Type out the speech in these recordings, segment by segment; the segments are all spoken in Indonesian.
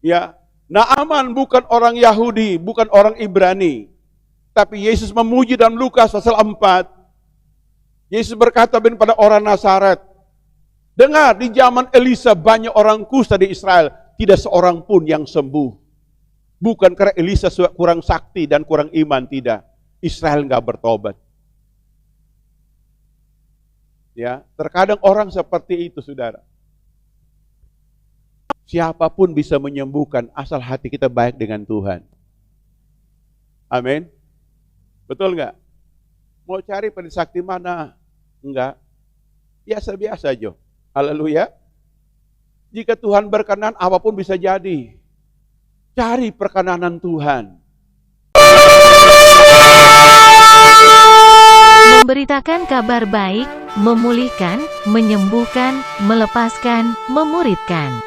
Ya, Naaman bukan orang Yahudi, bukan orang Ibrani. Tapi Yesus memuji dalam Lukas pasal 4. Yesus berkata kepada orang Nazaret, dengar, di zaman Elisa banyak orang kusta di Israel, tidak seorang pun yang sembuh. Bukan karena Elisa kurang sakti dan kurang iman, tidak. Israel enggak bertobat. Ya, terkadang orang seperti itu, saudara. Siapapun bisa menyembuhkan asal hati kita baik dengan Tuhan. Amin. Betul enggak? Mau cari pendeta mana? Enggak. Biasa-biasa aja. Haleluya. Jika Tuhan berkenan, apapun bisa jadi. Cari perkenanan Tuhan. Memberitakan kabar baik, memulihkan, menyembuhkan, melepaskan, memuridkan.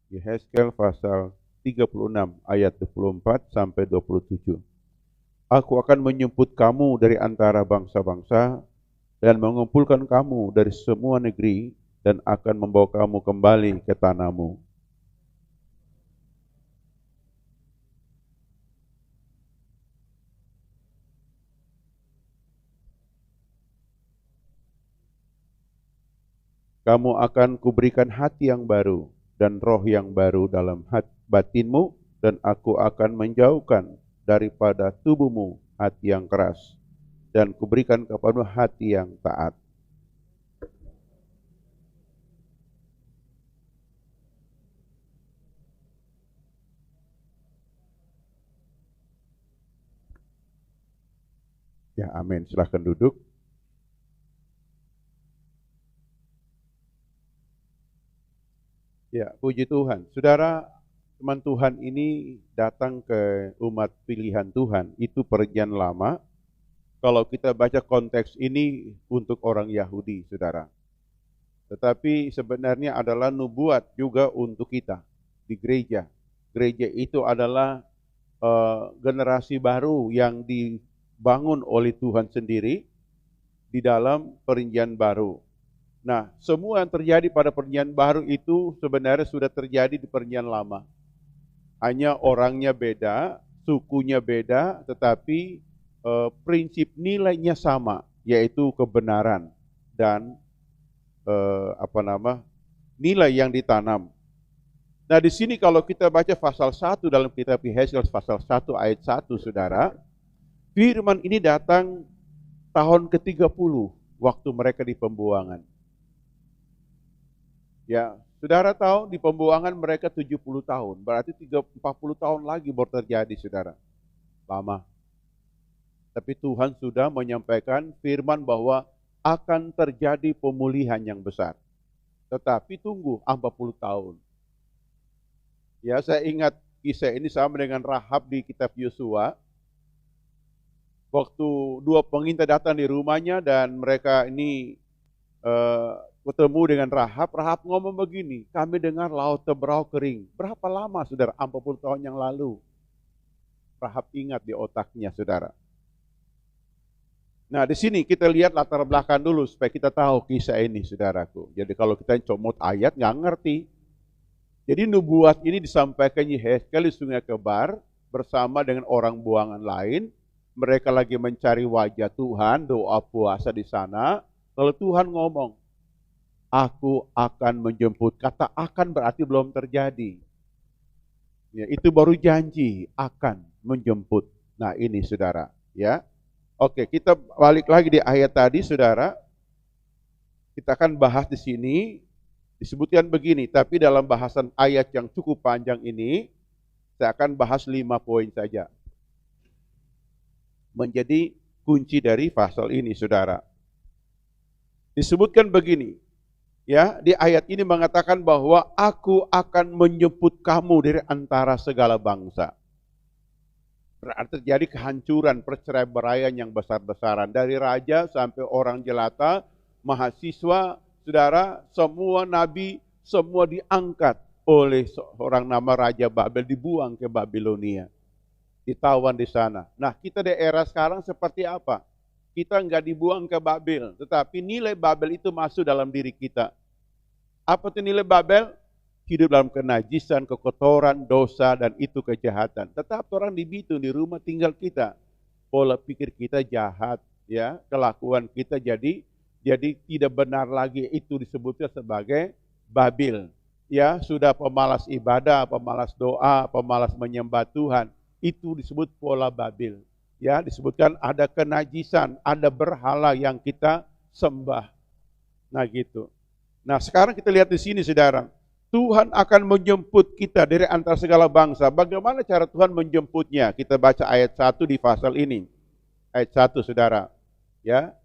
Yehezkel pasal 36 ayat 24 sampai 27. Aku akan menjemput kamu dari antara bangsa-bangsa dan mengumpulkan kamu dari semua negeri dan akan membawa kamu kembali ke tanahmu. Kamu akan kuberikan hati yang baru dan roh yang baru dalam batinmu, dan aku akan menjauhkan daripada tubuhmu hati yang keras, dan kuberikan kepadamu hati yang taat. Ya, amin. Silahkan duduk. Ya, puji Tuhan. Saudara, teman Tuhan ini datang ke umat pilihan Tuhan, itu perjanjian lama. Kalau kita baca konteks ini untuk orang Yahudi, saudara. Tetapi sebenarnya adalah nubuat juga untuk kita di gereja. Gereja itu adalah generasi baru yang dibangun oleh Tuhan sendiri di dalam perjanjian baru. Nah, semua yang terjadi pada perjanjian baru itu sebenarnya sudah terjadi di perjanjian lama. Hanya orangnya beda, sukunya beda, tetapi prinsip nilainya sama, yaitu kebenaran dan nilai yang ditanam. Nah, di sini kalau kita baca pasal 1 dalam kitab Yehezkel pasal 1 ayat 1, saudara, firman ini datang tahun ke-30 waktu mereka di pembuangan. Ya, saudara tahu di pembuangan mereka 70 tahun, berarti 40 tahun lagi baru terjadi, saudara. Lama. Tapi Tuhan sudah menyampaikan firman bahwa akan terjadi pemulihan yang besar. Tetapi tunggu 40 tahun. Ya, saya ingat kisah ini sama dengan Rahab di kitab Yosua. Waktu dua pengintai datang di rumahnya dan mereka ini ketemu dengan Rahab. Rahab ngomong begini, kami dengar laut Teberau kering. Berapa lama, saudara? 40 tahun yang lalu. Rahab ingat di otaknya, saudara. Nah, di sini kita lihat latar belakang dulu supaya kita tahu kisah ini, saudaraku. Jadi kalau kita comot ayat nggak ngerti. Jadi nubuat ini disampaikan Yehezkel di Sungai Kebar bersama dengan orang buangan lain. Mereka lagi mencari wajah Tuhan, doa puasa di sana. Lalu Tuhan ngomong, aku akan menjemput. Kata akan berarti belum terjadi. Ya, itu baru janji akan menjemput. Nah, ini saudara, ya. Oke, kita balik lagi di ayat tadi, saudara. Kita akan bahas di sini disebutkan begini, tapi dalam bahasan ayat yang cukup panjang ini saya akan bahas 5 poin saja. Menjadi kunci dari pasal ini, saudara. Disebutkan begini, ya, di ayat ini mengatakan bahwa aku akan menjemput kamu dari antara segala bangsa. Berarti terjadi kehancuran, perceraian yang besar-besaran. Dari raja sampai orang jelata, mahasiswa, saudara, semua nabi, semua diangkat oleh seorang nama Raja Babel, dibuang ke Babilonia. Ditawan di sana. Nah, kita di era sekarang seperti apa? Kita enggak dibuang ke Babel, tetapi nilai Babel itu masuk dalam diri kita. Apa itu nilai Babel? hidup dalam kenajisan, kekotoran, dosa, dan itu kejahatan. Tetap orang di Bitung, di rumah tinggal kita, pola pikir kita jahat, ya, kelakuan kita jadi tidak benar lagi. Itu disebutnya sebagai Babil. Ya, sudah pemalas ibadah, pemalas doa, pemalas menyembah Tuhan, itu disebut pola Babil. Ya, disebutkan ada kenajisan, ada berhala yang kita sembah. Nah, gitu. Nah, sekarang kita lihat di sini, saudara. Tuhan akan menjemput kita dari antara segala bangsa. Bagaimana cara Tuhan menjemputnya? Kita baca ayat 1 di pasal ini. Ayat 1, saudara. Ya.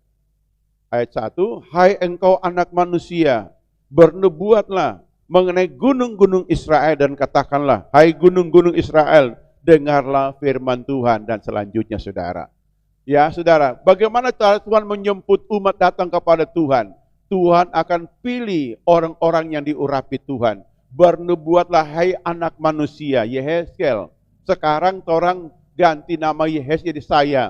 Ayat 1, hai engkau anak manusia, bernubuatlah mengenai gunung-gunung Israel dan katakanlah, hai gunung-gunung Israel, dengarlah firman Tuhan. Dan selanjutnya, saudara. Ya, saudara, bagaimana cara Tuhan menjemput umat datang kepada Tuhan? Tuhan akan pilih orang-orang yang diurapi Tuhan. Bernubuatlah hai anak manusia, Yehezkel. Sekarang orang ganti nama Yehezkel jadi saya.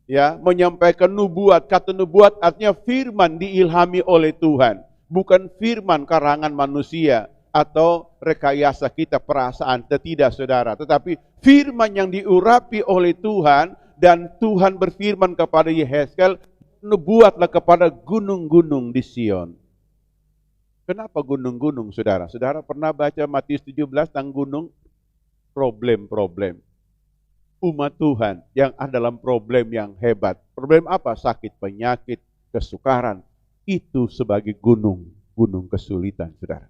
Ya, menyampaikan nubuat. Kata nubuat artinya firman diilhami oleh Tuhan. Bukan firman karangan manusia atau rekayasa kita, perasaan. Tidak, saudara. Tetapi firman yang diurapi oleh Tuhan, dan Tuhan berfirman kepada Yehezkel, nubuatlah kepada gunung-gunung di Sion. Kenapa gunung-gunung, saudara? Saudara pernah baca Matius 17 tentang gunung? Problem-problem. Umat Tuhan yang ada dalam problem yang hebat. Problem apa? Sakit, penyakit, kesukaran. Itu sebagai gunung kesulitan, saudara.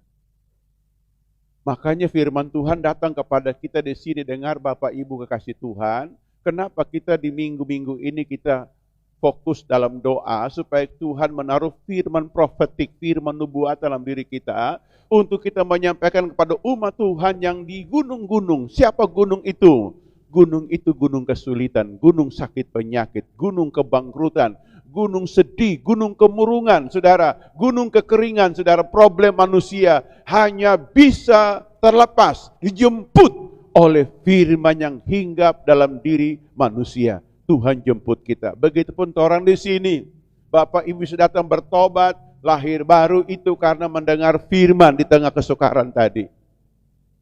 Makanya firman Tuhan datang kepada kita di sini. Dengar Bapak Ibu kekasih Tuhan, kenapa kita di minggu-minggu ini kita fokus dalam doa supaya Tuhan menaruh firman profetik, firman nubuat dalam diri kita untuk kita menyampaikan kepada umat Tuhan yang di gunung-gunung. Siapa gunung itu? Gunung itu gunung kesulitan, gunung sakit penyakit, gunung kebangkrutan, gunung sedih, gunung kemurungan, saudara, gunung kekeringan, saudara. Problem manusia hanya bisa terlepas, dijemput oleh firman yang hinggap dalam diri manusia. Tuhan jemput kita. Begitupun orang di sini. Bapak Ibu sudah datang bertobat, lahir baru itu karena mendengar firman di tengah kesukaran tadi.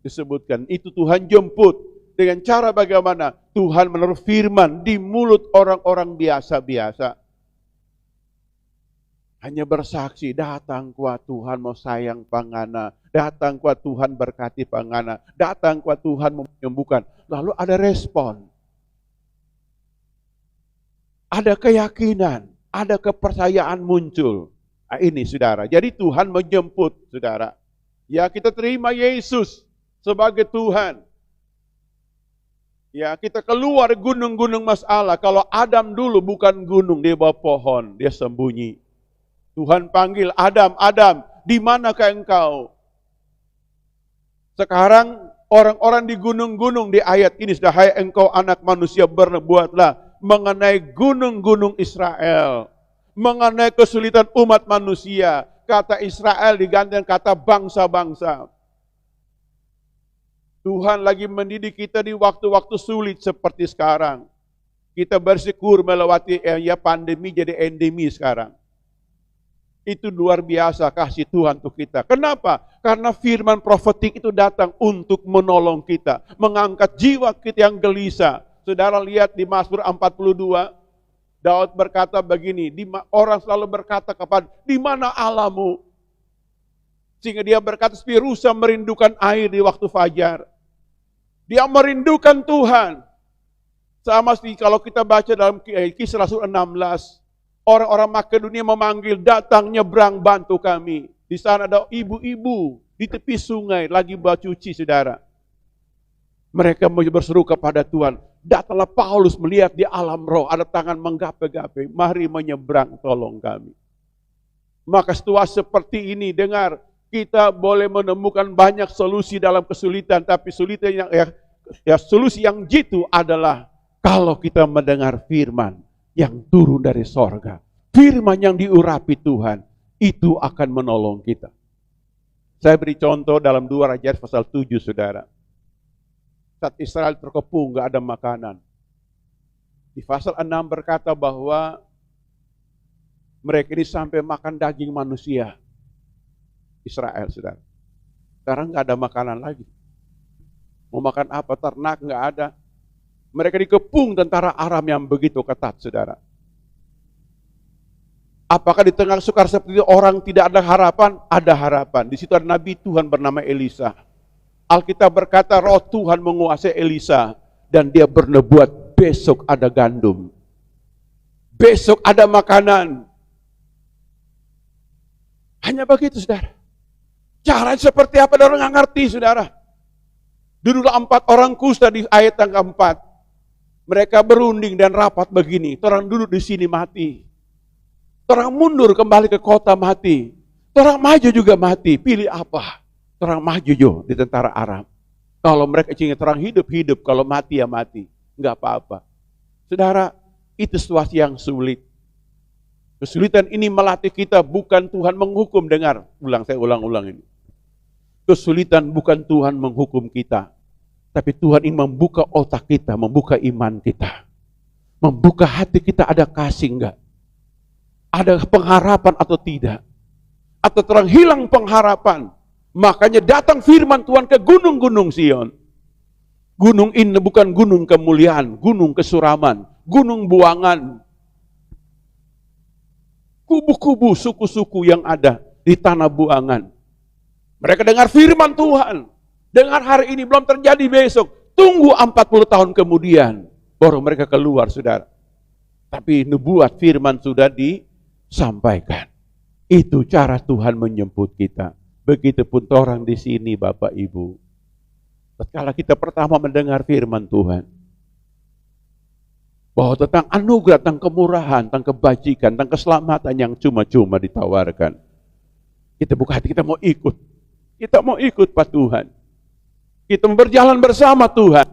Disebutkan itu Tuhan jemput. Dengan cara bagaimana? Tuhan menaruh firman di mulut orang-orang biasa-biasa. Hanya bersaksi, datang kuat Tuhan mau sayang pangana, datang kuat Tuhan berkati pangana, datang kuat Tuhan mau menyembuhkan. Lalu ada respon. Ada keyakinan, ada kepercayaan muncul. Nah, ini, saudara. Jadi Tuhan menjemput, saudara. Ya, kita terima Yesus sebagai Tuhan. Ya, kita keluar gunung-gunung masalah. Kalau Adam dulu bukan gunung, dia bawa pohon, dia sembunyi. Tuhan panggil Adam, Adam, di manakah engkau? Sekarang orang-orang di gunung-gunung di ayat ini sudah, hai engkau anak manusia, bernubuatlah mengenai gunung-gunung Israel, mengenai kesulitan umat manusia. Kata Israel diganti dengan kata bangsa-bangsa. Tuhan lagi mendidik kita di waktu-waktu sulit seperti sekarang. Kita bersyukur melewati pandemi jadi endemi sekarang. Itu luar biasa kasih Tuhan untuk kita. Kenapa? Karena firman profetik itu datang untuk menolong kita, mengangkat jiwa kita yang gelisah. Saudara lihat di Mazmur 42, Daud berkata begini, orang selalu berkata kepada, di mana Allahmu? Sehingga dia berkata, seperti rusa merindukan air di waktu fajar. Dia merindukan Tuhan. Sama seperti kalau kita baca dalam Kisah Rasul 16, orang-orang Makedonia memanggil, datang nyebrang bantu kami. Di sana ada ibu-ibu di tepi sungai lagi bercuci, saudara. Mereka berseru kepada Tuhan, datanglah Paulus melihat di alam roh, ada tangan menggapai-gapai, mari menyeberang tolong kami. Maka situasi seperti ini, dengar, kita boleh menemukan banyak solusi dalam kesulitan, tapi solusi yang jitu adalah kalau kita mendengar firman yang turun dari sorga, firman yang diurapi Tuhan, itu akan menolong kita. Saya beri contoh dalam 2 Raja pasal 7, saudara. Saat Israel terkepung, gak ada makanan. Di pasal 6 berkata bahwa mereka ini sampai makan daging manusia. Israel, saudara. Sekarang nggak ada makanan lagi. Mau makan apa? Ternak nggak ada. Mereka dikepung tentara Aram yang begitu ketat, saudara. Apakah di tengah sukar seperti itu orang tidak ada harapan? Ada harapan. Di situ ada Nabi Tuhan bernama Elisa. Alkitab berkata roh Tuhan menguasai Elisa. Dan dia bernubuat besok ada gandum. Besok ada makanan. Hanya begitu, saudara. Caranya seperti apa? Orang nggak ngerti, saudara. Dululah 4 orang kusta di ayat yang keempat. Mereka berunding dan rapat begini. Orang duduk di sini mati. Orang mundur kembali ke kota mati. Orang maju juga mati. Pilih apa? Orang maju jo di tentara Aram. Kalau mereka ingin orang hidup, kalau mati ya mati. Enggak apa-apa. Saudara, itu situasi yang sulit. Kesulitan ini melatih kita bukan Tuhan menghukum. Dengar, saya ulang ini. Kesulitan bukan Tuhan menghukum kita. Tapi Tuhan ingin membuka otak kita, membuka iman kita. Membuka hati kita, ada kasih enggak? Ada pengharapan atau tidak? Atau terang hilang pengharapan? Makanya datang firman Tuhan ke gunung-gunung Sion. Gunung ini bukan gunung kemuliaan, gunung kesuraman, gunung buangan. Kubu-kubu suku-suku yang ada di tanah buangan. Mereka dengar firman Tuhan. Dengar hari ini belum terjadi besok. Tunggu 40 tahun kemudian. Baru mereka keluar, saudara. Tapi nubuat firman sudah disampaikan. Itu cara Tuhan menjemput kita. Begitupun orang di sini, Bapak Ibu. Tatkala kita pertama mendengar firman Tuhan, bahwa tentang anugerah, tentang kemurahan, tentang kebajikan, tentang keselamatan yang cuma-cuma ditawarkan. Kita buka hati, kita mau ikut. Kita mau ikut Pak Tuhan. Kita berjalan bersama Tuhan.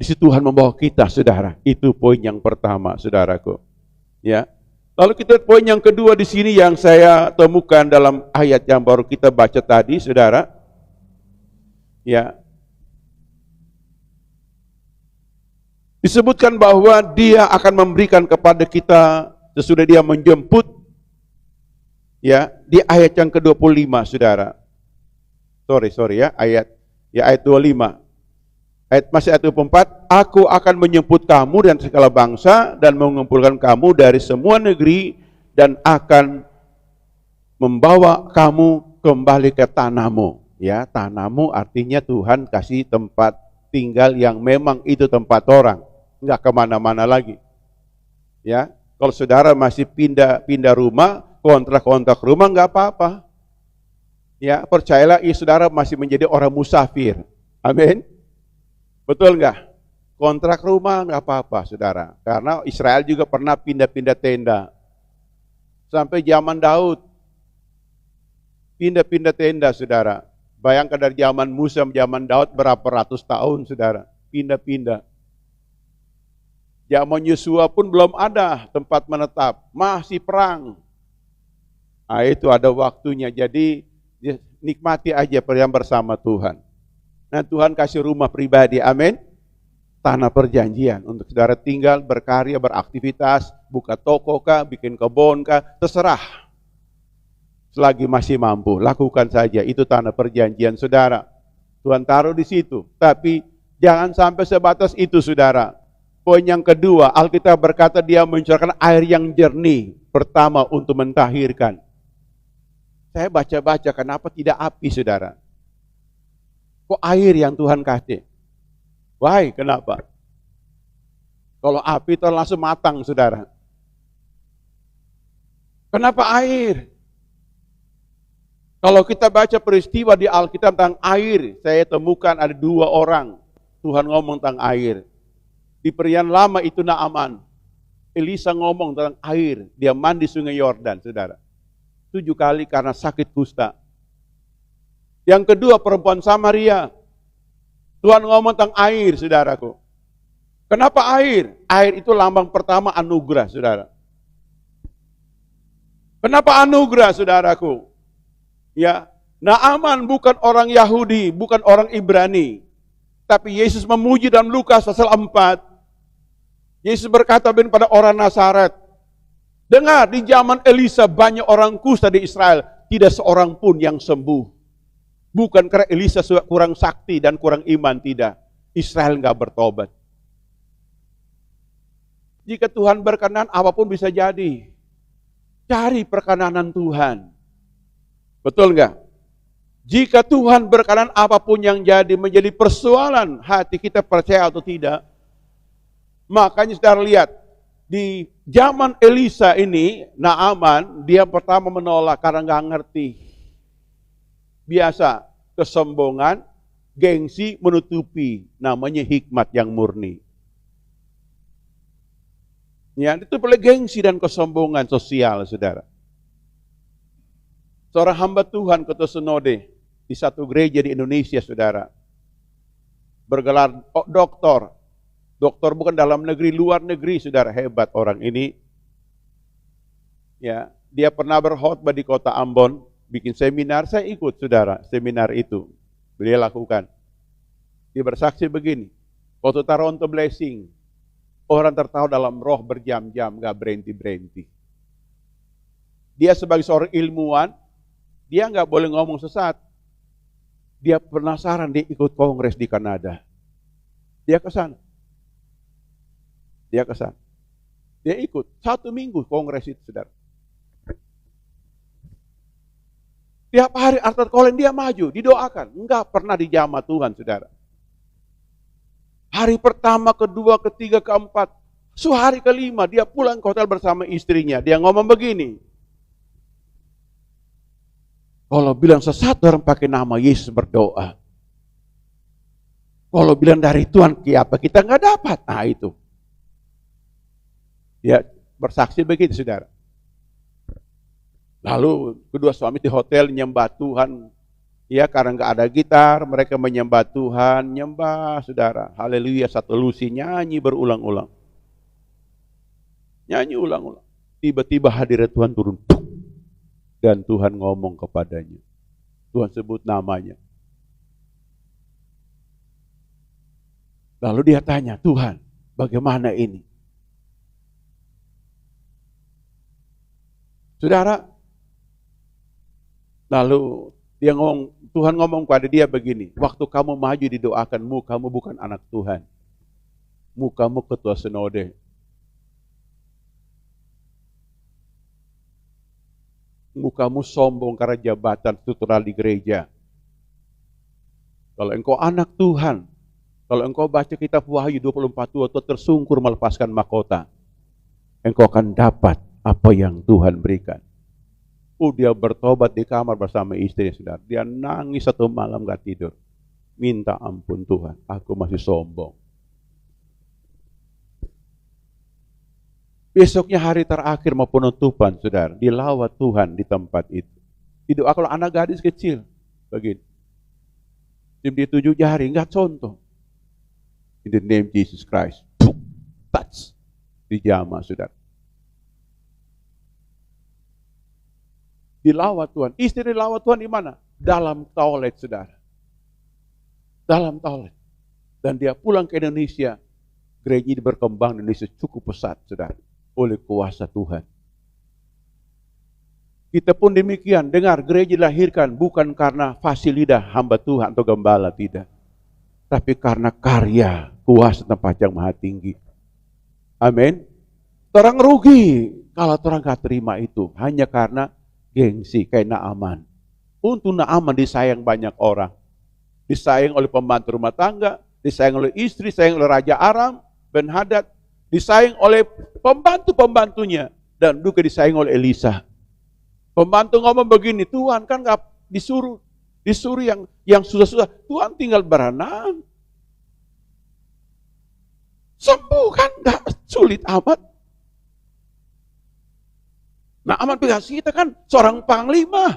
Di situ Tuhan membawa kita, saudara. Itu poin yang pertama, saudaraku. Ya. Lalu kita poin yang kedua di sini yang saya temukan dalam ayat yang baru kita baca tadi, saudara. Ya. Disebutkan bahwa Dia akan memberikan kepada kita sesudah Dia menjemput. Ya, di ayat yang ke-25, saudara. Sorry ya, ayat 25. Masih ayat 24, aku akan menjemput kamu dan segala bangsa dan mengumpulkan kamu dari semua negeri dan akan membawa kamu kembali ke tanahmu. Ya, tanahmu artinya Tuhan kasih tempat tinggal yang memang itu tempat orang, enggak kemana-mana lagi. Ya, kalau saudara masih pindah rumah, kontrak rumah enggak apa-apa. Ya, percayalah, saudara masih menjadi orang musafir. Amin. Betul enggak? Kontrak rumah enggak apa-apa, saudara. Karena Israel juga pernah pindah-pindah tenda. Sampai zaman Daud. Pindah-pindah tenda, saudara. Bayangkan dari zaman Musa, zaman Daud berapa ratus tahun, saudara. Pindah-pindah. Zaman Yosua pun belum ada tempat menetap. Masih perang. Nah, itu ada waktunya. Jadi nikmati aja yang bersama Tuhan. Nah, Tuhan kasih rumah pribadi, amin. Tanah perjanjian untuk saudara tinggal, berkarya, beraktivitas, buka toko kah, bikin kebun kah, terserah. Selagi masih mampu, lakukan saja. Itu tanah perjanjian, saudara. Tuhan taruh di situ. Tapi jangan sampai sebatas itu, saudara. Poin yang kedua, Alkitab berkata Dia mencurahkan air yang jernih. Pertama untuk mentahirkan. Saya baca-baca, kenapa tidak api, saudara? Kok air yang Tuhan kasih? Why? Kenapa? Kalau api itu langsung matang, saudara. Kenapa air? Kalau kita baca peristiwa di Alkitab tentang air, saya temukan ada 2 orang. Tuhan ngomong tentang air. Di Perjanjian Lama itu Naaman. Elisa ngomong tentang air. Dia mandi sungai Yordan, saudara. 7 kali karena sakit kusta. Yang kedua perempuan Samaria. Tuhan ngomong tentang air, saudaraku. Kenapa air? Air itu lambang pertama anugerah, saudara. Kenapa anugerah, saudaraku? Ya, Naaman bukan orang Yahudi, bukan orang Ibrani. Tapi Yesus memuji dalam Lukas pasal 4. Yesus berkata pada orang Nazaret, dengar, di zaman Elisa banyak orang kusta di Israel, tidak seorang pun yang sembuh. Bukan karena Elisa kurang sakti dan kurang iman, tidak. Israel nggak bertobat. Jika Tuhan berkenan, apapun bisa jadi. Cari perkenanan Tuhan. Betul nggak? Jika Tuhan berkenan, apapun yang jadi menjadi persoalan hati kita percaya atau tidak. Makanya saudara lihat, di zaman Elisa ini, Naaman, dia pertama menolak karena nggak ngerti. Biasa, kesombongan, gengsi menutupi, namanya hikmat yang murni. Ya, itu boleh gengsi dan kesombongan sosial, saudara. Seorang hamba Tuhan ketua sinode di satu gereja di Indonesia, saudara, bergelar doktor. Doktor bukan dalam negeri, luar negeri, saudara, hebat orang ini. Ya, dia pernah berkhotbah di kota Ambon, bikin seminar, saya ikut, saudara, seminar itu. Beliau lakukan. Dia bersaksi begini, waktu Toronto Blessing, orang tertawa dalam roh berjam-jam, gak berhenti-berhenti. Dia sebagai seorang ilmuwan, dia gak boleh ngomong sesat. Dia penasaran, dia ikut kongres di Kanada. Dia ke sana. Dia ikut 1 minggu kongres itu, saudara. Tiap hari altar call dia maju, didoakan. Enggak pernah dijamah Tuhan, saudara. Hari pertama, kedua, ketiga, keempat. Hari kelima dia pulang ke hotel bersama istrinya. Dia ngomong begini. Kalau bilang sesat orang pakai nama Yesus berdoa. Kalau bilang dari Tuhan apa kita nggak dapat. Nah itu. Dia bersaksi begitu, saudara. Lalu kedua suami di hotel nyembah Tuhan. Ya, karena nggak ada gitar, mereka menyembah Tuhan, nyembah, saudara. Haleluya, satu lusi nyanyi berulang-ulang. Nyanyi ulang-ulang. Tiba-tiba hadirat Tuhan turun. Dan Tuhan ngomong kepadanya. Tuhan sebut namanya. Lalu dia tanya, Tuhan, bagaimana ini? Saudara, lalu dia ngomong, Tuhan ngomong kepada dia begini, waktu kamu maju didoakanmu, kamu bukan anak Tuhan. Kamu ketua sinode. Kamu sombong karena jabatan struktural di gereja. Kalau engkau anak Tuhan, kalau engkau baca kitab Wahyu 24:2, Tuhan tersungkur melepaskan mahkota. Engkau akan dapat apa yang Tuhan berikan. Dia bertobat di kamar bersama istri, saudara. Dia nangis 1 malam gak tidur. Minta ampun Tuhan, aku masih sombong. Besoknya hari terakhir mau penutupan, saudara. Dilawat Tuhan di tempat itu. Didoa kalau anak gadis kecil. Begini. Di 7 jari, gak contoh. In the name Jesus Christ. Touch. Dijamah, saudara. Dilawat Tuhan. Istri dilawat Tuhan di mana? Dalam toilet, saudara. Dalam toilet. Dan dia pulang ke Indonesia. Gereja ini berkembang di Indonesia cukup pesat, saudara. Oleh kuasa Tuhan. Kita pun demikian. Dengar, gereja dilahirkan bukan karena fasilitas hamba Tuhan atau gembala, tidak. Tapi karena karya kuasa tempat yang maha tinggi. Amin. Orang rugi kalau orang gak terima itu. Hanya karena gengsi kayak Naaman. Untuk Naaman disayang banyak orang. Disayang oleh pembantu rumah tangga, disayang oleh istri, disayang oleh Raja Aram, Ben-Hadad, disayang oleh pembantu-pembantunya, dan juga disayang oleh Elisa. Pembantu ngomong begini, Tuhan kan gak disuruh yang susah-susah, Tuhan tinggal berenang. Sembuh kan gak sulit amat. Naaman kita kan seorang panglima.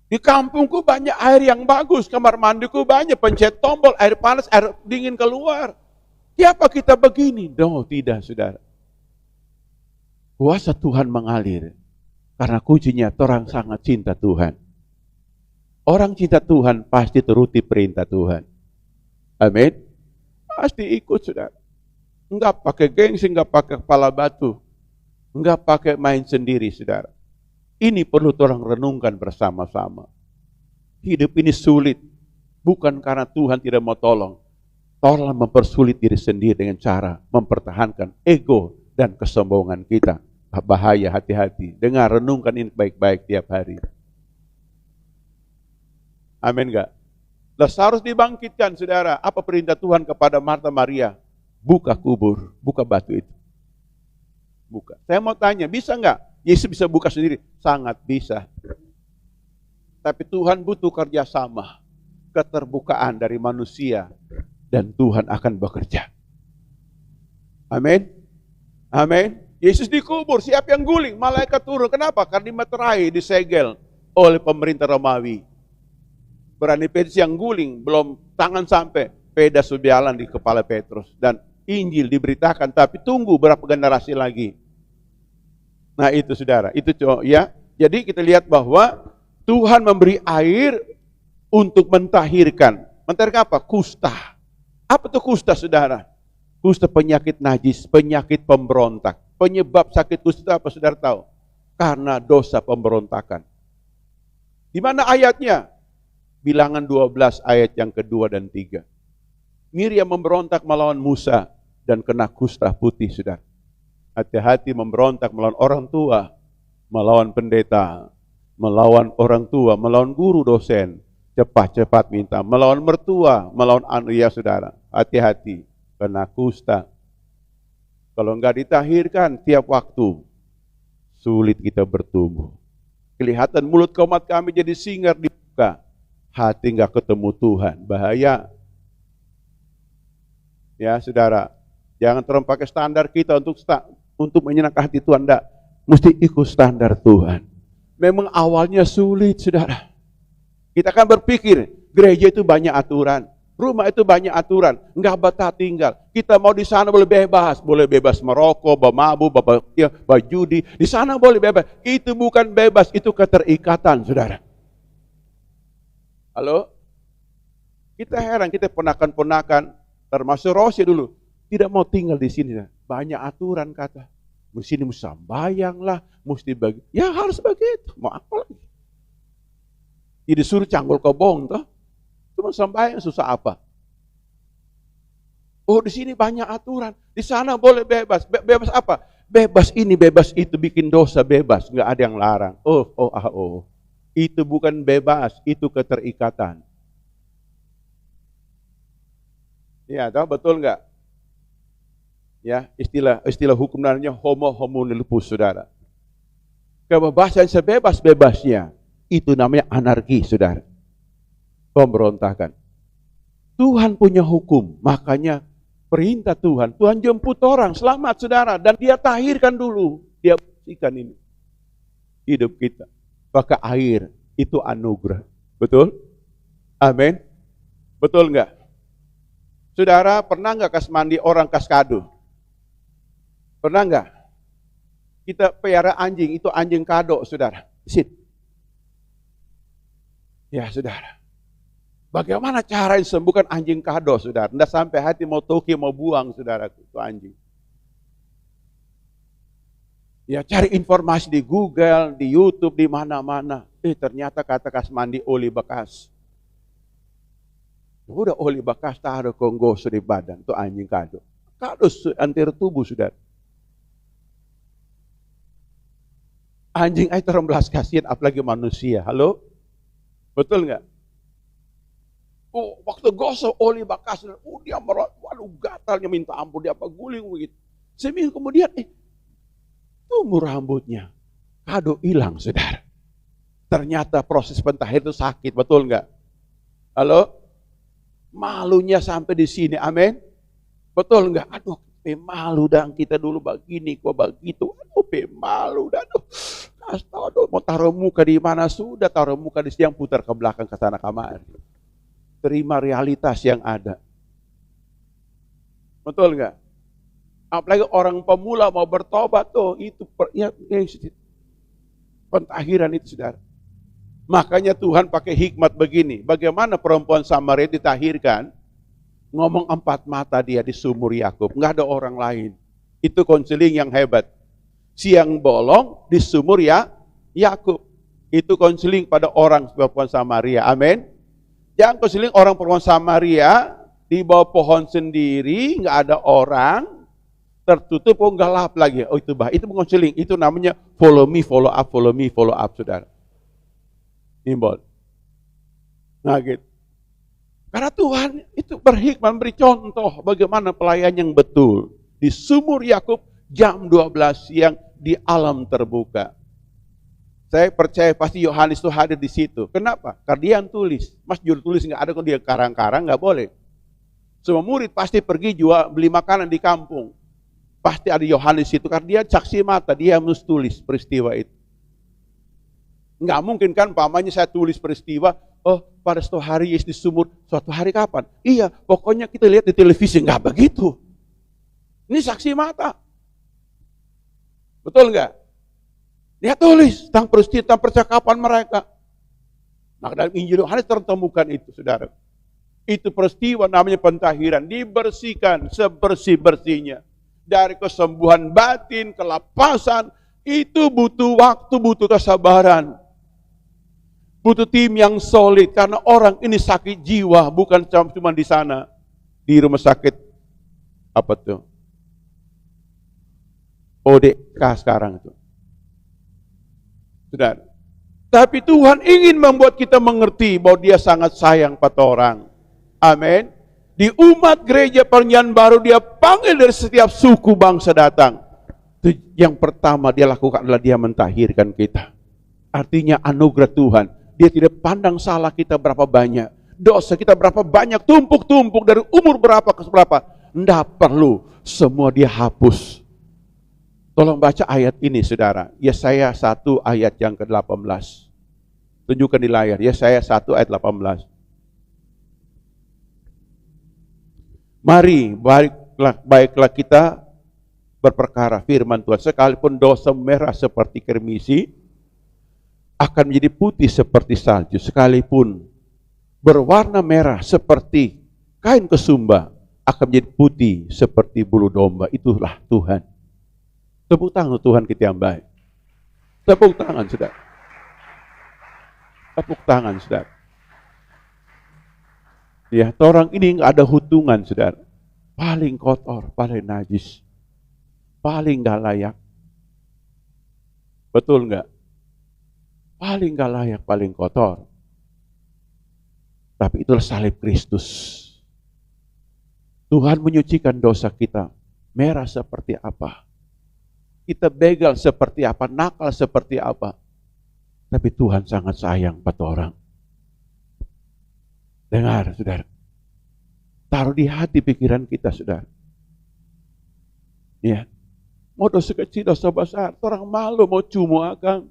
Di kampungku banyak air yang bagus, kamar mandiku banyak, pencet tombol, air panas, air dingin keluar. Siapa kita begini? No, tidak, saudara. Kuasa Tuhan mengalir. Karena kuncinya orang sangat cinta Tuhan. Orang cinta Tuhan pasti turuti perintah Tuhan. Amin. Pasti ikut, saudara. Enggak pakai gengsi, enggak pakai kepala batu. Enggak pakai main sendiri, saudara. Ini perlu orang renungkan bersama-sama. Hidup ini sulit, bukan karena Tuhan tidak mau tolong. Tolong mempersulit diri sendiri dengan cara mempertahankan ego dan kesombongan kita. Bahaya, hati-hati. Dengar, renungkan ini baik-baik tiap hari. Amin gak? Lazarus dibangkitkan, saudara. Apa perintah Tuhan kepada Marta Maria? Buka kubur, buka batu itu. Buka. Saya mau tanya, bisa nggak Yesus bisa buka sendiri? Sangat bisa. Tapi Tuhan butuh kerjasama, keterbukaan dari manusia, dan Tuhan akan bekerja. Amin. Amin. Yesus dikubur, siapa yang guling? Malaikat turun. Kenapa? Karena dimeterai, disegel oleh pemerintah Romawi. Berani Petrus yang guling, belum tangan sampai, peda sudah jalan di kepala Petrus. Dan Injil diberitakan, tapi tunggu berapa generasi lagi. Nah itu saudara, itu ya. Jadi kita lihat bahwa Tuhan memberi air untuk mentahirkan. Mentahirkan apa? Kusta. Apa itu kusta, saudara? Kusta penyakit najis, penyakit pemberontak. Penyebab sakit kusta apa, saudara tahu? Karena dosa pemberontakan. Di mana ayatnya? Bilangan 12 ayat yang kedua dan 3. Miriam memberontak melawan Musa dan kena kusta putih, saudara. Hati-hati memberontak melawan orang tua, melawan pendeta, melawan orang tua, melawan guru dosen, cepat-cepat minta, melawan mertua, melawan anak, ya saudara, hati-hati, kena kusta. Kalau enggak ditahirkan tiap waktu, sulit kita bertumbuh. Kelihatan mulut umat kami jadi singar dibuka, hati enggak ketemu Tuhan, bahaya. Ya saudara, jangan terus pakai standar kita untuk menyenangkan hati Tuhan, enggak. Mesti ikut standar Tuhan. Memang awalnya sulit, saudara. Kita kan berpikir, gereja itu banyak aturan, rumah itu banyak aturan, enggak betah tinggal. Kita mau di sana boleh bebas merokok, bermabuk, berjudi, di sana boleh bebas. Itu bukan bebas, itu keterikatan, saudara. Halo? Kita heran, kita ponakan-ponakan, termasuk Rosi dulu, tidak mau tinggal di sini. Banyak aturan kata. Di sini mesti sembahyang lah, mesti bagi. Ya harus begitu. Mau apa lagi? Jadi suruh canggul kobong toh. Cuma sembahyang susah apa? Oh di sini banyak aturan. Di sana boleh bebas. Bebas apa? Bebas ini, bebas itu, bikin dosa bebas, nggak ada yang larang. Oh. Itu bukan bebas, itu keterikatan. Ya, tahu betul nggak? Ya, istilah hukum namanya homo homunilupus, saudara. Kebebasan sebebas-bebasnya, itu namanya anarki, saudara. Pemberontakan. Tuhan punya hukum, makanya perintah Tuhan jemput orang, selamat saudara, dan dia tahirkan dulu, dia bersihkan ini hidup kita. Pakai air, itu anugerah. Betul? Amin. Betul enggak? Saudara, pernah enggak kas mandi orang kas kado? Pernah enggak? Kita pelihara anjing, itu anjing kado, saudara. Sit. Ya, saudara. Bagaimana cara sembuhkan anjing kado, saudara? Tidak sampai hati mau toki, mau buang, saudara, itu anjing. Ya, cari informasi di Google, di YouTube, di mana-mana. Ternyata kata kas mandi oli bekas. Udah oli bekas taruh konggoso di badan, itu anjing kado. Kado antar tubuh, saudara. Anjing itu orang belas kasihan, apalagi manusia. Halo? Betul nggak? Waktu gosok oli bekas, dia merot, waduh gatalnya minta ampun, dia apa guling begitu. Seminggu kemudian, tumbuh rambutnya. Kado hilang, saudara. Ternyata proses pentahir itu sakit, betul nggak? Halo? Malunya sampai di sini, amin? Betul nggak? Aduh, malu dan kita dulu begini, kok begitu. Aduh, malu dah. Aduh, mau taruh muka di mana sudah, taruh muka di siang, putar ke belakang ke sana kamar. Terima realitas yang ada. Betul nggak? Apalagi orang pemula mau bertobat tuh, itu pentahiran itu, saudara. Makanya Tuhan pakai hikmat begini. Bagaimana perempuan Samaria ditahirkan? Ngomong 4 mata dia di sumur Yakub, nggak ada orang lain. Itu konseling yang hebat. Siang bolong di sumur Yakub. Itu konseling pada orang perempuan Samaria. Amin. Jangan konseling orang perempuan Samaria di bawah pohon sendiri, nggak ada orang, tertutup, gelap lagi. Oh itu bah, itu konseling. Itu namanya follow me, follow up, follow me, follow up, saudara. Imbol. Nah gitu. Karena Tuhan itu berhikmat, memberi contoh bagaimana pelayan yang betul. Di sumur Yakub jam 12 siang di alam terbuka. Saya percaya pasti Yohanes itu hadir di situ. Kenapa? Karena dia yang tulis. Mas juru tulis nggak ada, kalau dia karang-karang nggak boleh. Semua murid pasti pergi jual beli makanan di kampung. Pasti ada Yohanes itu karena dia saksi mata, dia yang tulis peristiwa itu. Nggak mungkin kan pamannya saya tulis peristiwa, oh pada suatu hari Yesus di sumur, suatu hari kapan? Iya, pokoknya kita lihat di televisi, nggak begitu. Ini saksi mata. Betul nggak? Dia tulis tentang peristiwa, tentang percakapan mereka. Nah dalam Injil Yohanes tertemukan itu, saudara. Itu peristiwa namanya pentahiran, dibersihkan sebersih-bersihnya. Dari kesembuhan batin, kelepasan, itu butuh waktu, butuh kesabaran. Butuh tim yang solid, karena orang ini sakit jiwa, bukan cuma di sana. Di rumah sakit, apa tuh? ODK sekarang itu. Saudara. Tapi Tuhan ingin membuat kita mengerti bahwa dia sangat sayang pada orang. Amin. Di umat gereja Perjanjian Baru dia panggil dari setiap suku bangsa datang. Yang pertama dia lakukan adalah dia mentahirkan kita. Artinya anugerah Tuhan. Dia tidak pandang salah kita berapa banyak. Dosa kita berapa banyak, tumpuk-tumpuk dari umur berapa ke berapa. Tidak perlu, semua dia hapus. Tolong baca ayat ini saudara. Yesaya 1 ayat yang ke-18. Tunjukkan di layar. Yesaya 1 ayat 18. Mari, baiklah kita berperkara firman Tuhan. Sekalipun dosa merah seperti kermisi, akan menjadi putih seperti salju. Sekalipun berwarna merah seperti kain kesumba, akan menjadi putih seperti bulu domba. Itulah Tuhan. Tepuk tangan Tuhan kita yang baik. Tepuk tangan, saudara. Tepuk tangan, saudara. Ya, orang ini nggak ada hutungan, saudara. Paling kotor, paling najis, paling nggak layak. Betul nggak? Paling nggak layak, paling kotor. Tapi itulah salib Kristus. Tuhan menyucikan dosa kita. Merah seperti apa? Kita begal seperti apa? Nakal seperti apa? Tapi Tuhan sangat sayang pada orang. Dengar, saudara. Taruh di hati pikiran kita, saudara. Ya. Mau dosa kecil, dosa besar. Orang malu mau cumu akan.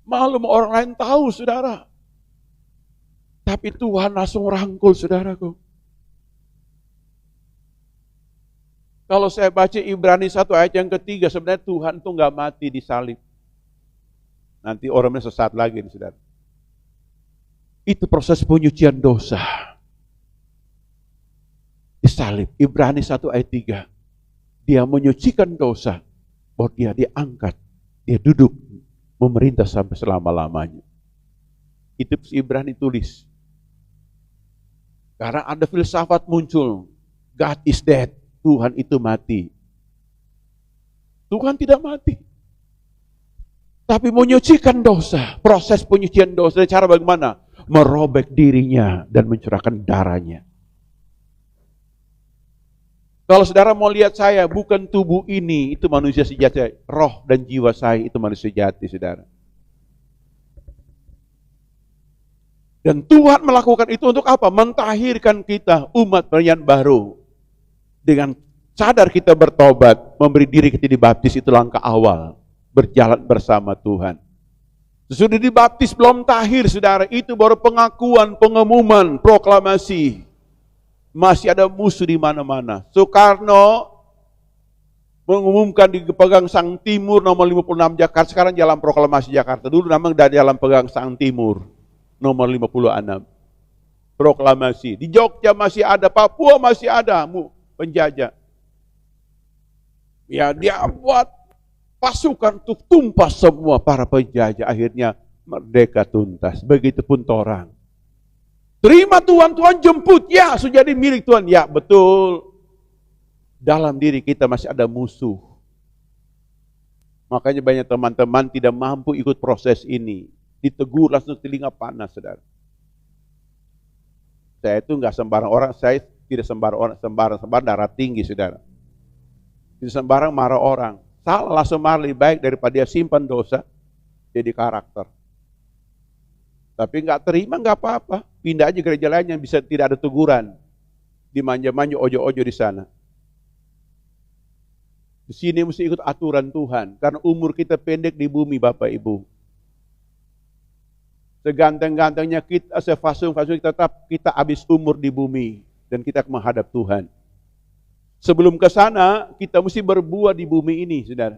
Malu mau orang lain tahu, saudara. Tapi Tuhan langsung rangkul, saudaraku. Kalau saya baca Ibrani 1 ayat yang ketiga, sebenarnya Tuhan itu nggak mati di salib. Nanti orangnya sesat lagi, saudara. Itu proses penyucian dosa. Disalib. Ibrani 1 ayat 3. Dia menyucikan dosa. Bahwa dia diangkat. Dia duduk. Memerintah sampai selama-lamanya. Itu Ibrani tulis. Karena ada filsafat muncul. God is dead. Tuhan itu mati. Tuhan tidak mati. Tapi menyucikan dosa. Proses penyucian dosa. Cara bagaimana? Merobek dirinya dan mencurahkan darahnya. Kalau saudara mau lihat saya, bukan tubuh ini, itu manusia sejati. Roh dan jiwa saya itu manusia sejati, saudara. Dan Tuhan melakukan itu untuk apa? Mentahirkan kita, umat Perjanjian Baru. Dengan sadar kita bertobat, memberi diri kita dibaptis, itu langkah awal. Berjalan bersama Tuhan. Sesudah dibaptis belum tahir, saudara, itu baru pengakuan, pengumuman, proklamasi. Masih ada musuh di mana-mana. Soekarno mengumumkan di Pegang Sang Timur nomor 56 Jakarta. Sekarang Jalan Proklamasi Jakarta. Dulu namanya dari Jalan Pegang Sang Timur nomor 56. Proklamasi. Di Jogja masih ada, Papua masih ada penjajah. Ya dia buat pasukan tuh tumpah semua para penjajah, akhirnya merdeka tuntas. Begitupun torang. Terima Tuhan, Tuhan jemput, ya sudah jadi milik Tuhan, ya betul. Dalam diri kita masih ada musuh. Makanya banyak teman-teman tidak mampu ikut proses ini. Ditegur langsung telinga panas, saudara. Saya itu nggak sembarang orang, saya tidak sembarang darah tinggi, saudara. Tidak sembarang marah orang. Salah langsung marah, lebih baik daripada dia simpan dosa jadi karakter. Tapi nggak terima nggak apa-apa, pindah aja gereja lain yang bisa tidak ada teguran. Dimanja-manja ojo-ojo di sana. Di sini mesti ikut aturan Tuhan, karena umur kita pendek di bumi, Bapak Ibu. Seganteng-gantengnya kita, sefasung-fasung kita, tetap kita habis umur di bumi dan kita menghadap Tuhan. Sebelum ke sana, kita mesti berbuah di bumi ini, saudara.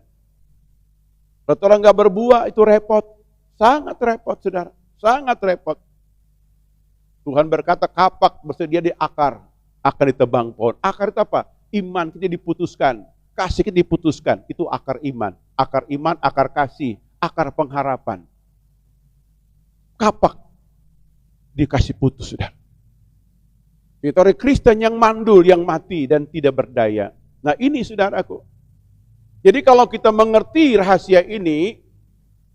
Kalau orang nggak berbuah itu repot, sangat repot, saudara, sangat repot. Tuhan berkata kapak bersedia di akar, akan ditebang pohon. Akar itu apa? Iman kita diputuskan, kasih kita diputuskan, itu akar iman. Akar iman, akar kasih, akar pengharapan. Kapak dikasih putus, saudara. Itu orang Kristen yang mandul, yang mati dan tidak berdaya. Nah ini saudaraku. Jadi kalau kita mengerti rahasia ini,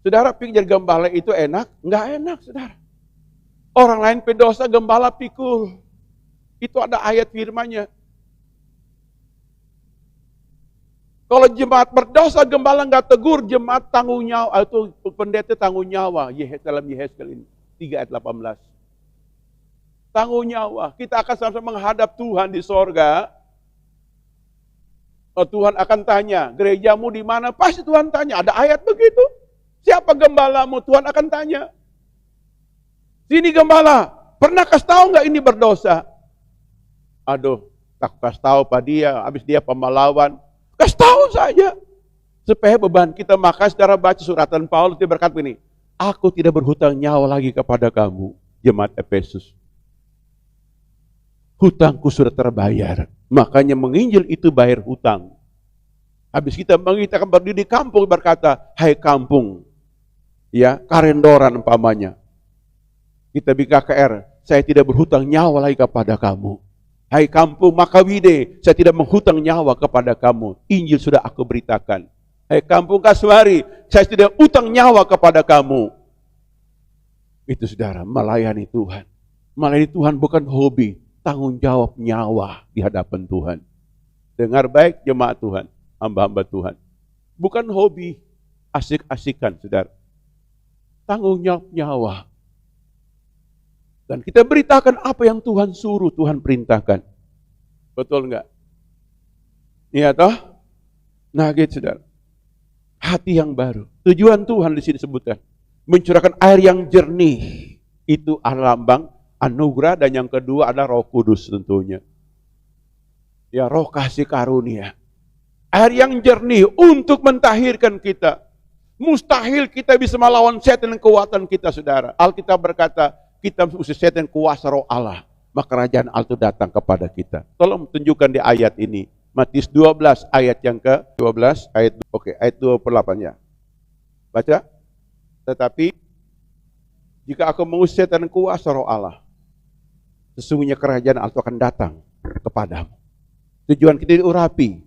saudara pikir gembala itu enak? Enggak enak, saudara. Orang lain pendosa, gembala pikul. Itu ada ayat firman-Nya. Kalau jemaat berdosa, gembala enggak tegur, jemaat tanggung nyawa, atau pendeta tanggung nyawa. Dalam Yehezkel ini, 3 ayat 18. Tanggung nyawa. Kita akan sama-sama menghadap Tuhan di sorga. Oh, Tuhan akan tanya, gerejamu di mana? Pasti Tuhan tanya. Ada ayat begitu. Siapa gembalamu? Tuhan akan tanya. Sini gembala, pernah kasih tahu nggak ini berdosa? Aduh, tak kasih tahu Pak dia, habis dia pemelawan. Kasih tahu saja. Supaya beban kita, maka saudara baca suratan Paulus, dia berkata begini, aku tidak berhutang nyawa lagi kepada kamu, jemaat Efesus. Hutangku sudah terbayar. Makanya menginjil itu bayar hutang. Habis kita akan berdiri di kampung berkata, hai kampung, ya karendoran umpamanya. Kita bikin KKR, saya tidak berhutang nyawa lagi kepada kamu. Hai kampung Makawide, saya tidak menghutang nyawa kepada kamu. Injil sudah aku beritakan. Hai kampung Kasuari, saya tidak utang nyawa kepada kamu. Itu saudara, melayani Tuhan. Melayani Tuhan bukan hobi. Tanggung jawab nyawa di hadapan Tuhan. Dengar baik jemaat Tuhan, hamba-hamba Tuhan. Bukan hobi, asik-asikan saudara. Tanggung jawab nyawa. Dan kita beritakan apa yang Tuhan suruh, Tuhan perintahkan. Betul enggak? Iya toh? Nah gitu saudara. Hati yang baru. Tujuan Tuhan di sini disebutkan. Mencurahkan air yang jernih. Itu lambang anugerah, dan yang kedua ada Roh Kudus tentunya. Ya, roh kasih karunia. Air yang jernih untuk mentahirkan kita. Mustahil kita bisa melawan setan dan kekuatan kita, saudara. Alkitab berkata, kita usir setan kuasa roh Allah. Maka kerajaan Allah itu datang kepada kita. Tolong tunjukkan di ayat ini. Matius 12 ayat yang ke-12. Ayat 28 ya. Baca. Tetapi, jika aku mengusir setan dan kuasa roh Allah, sesungguhnya kerajaan Allah akan datang kepadamu. Tujuan kita diurapi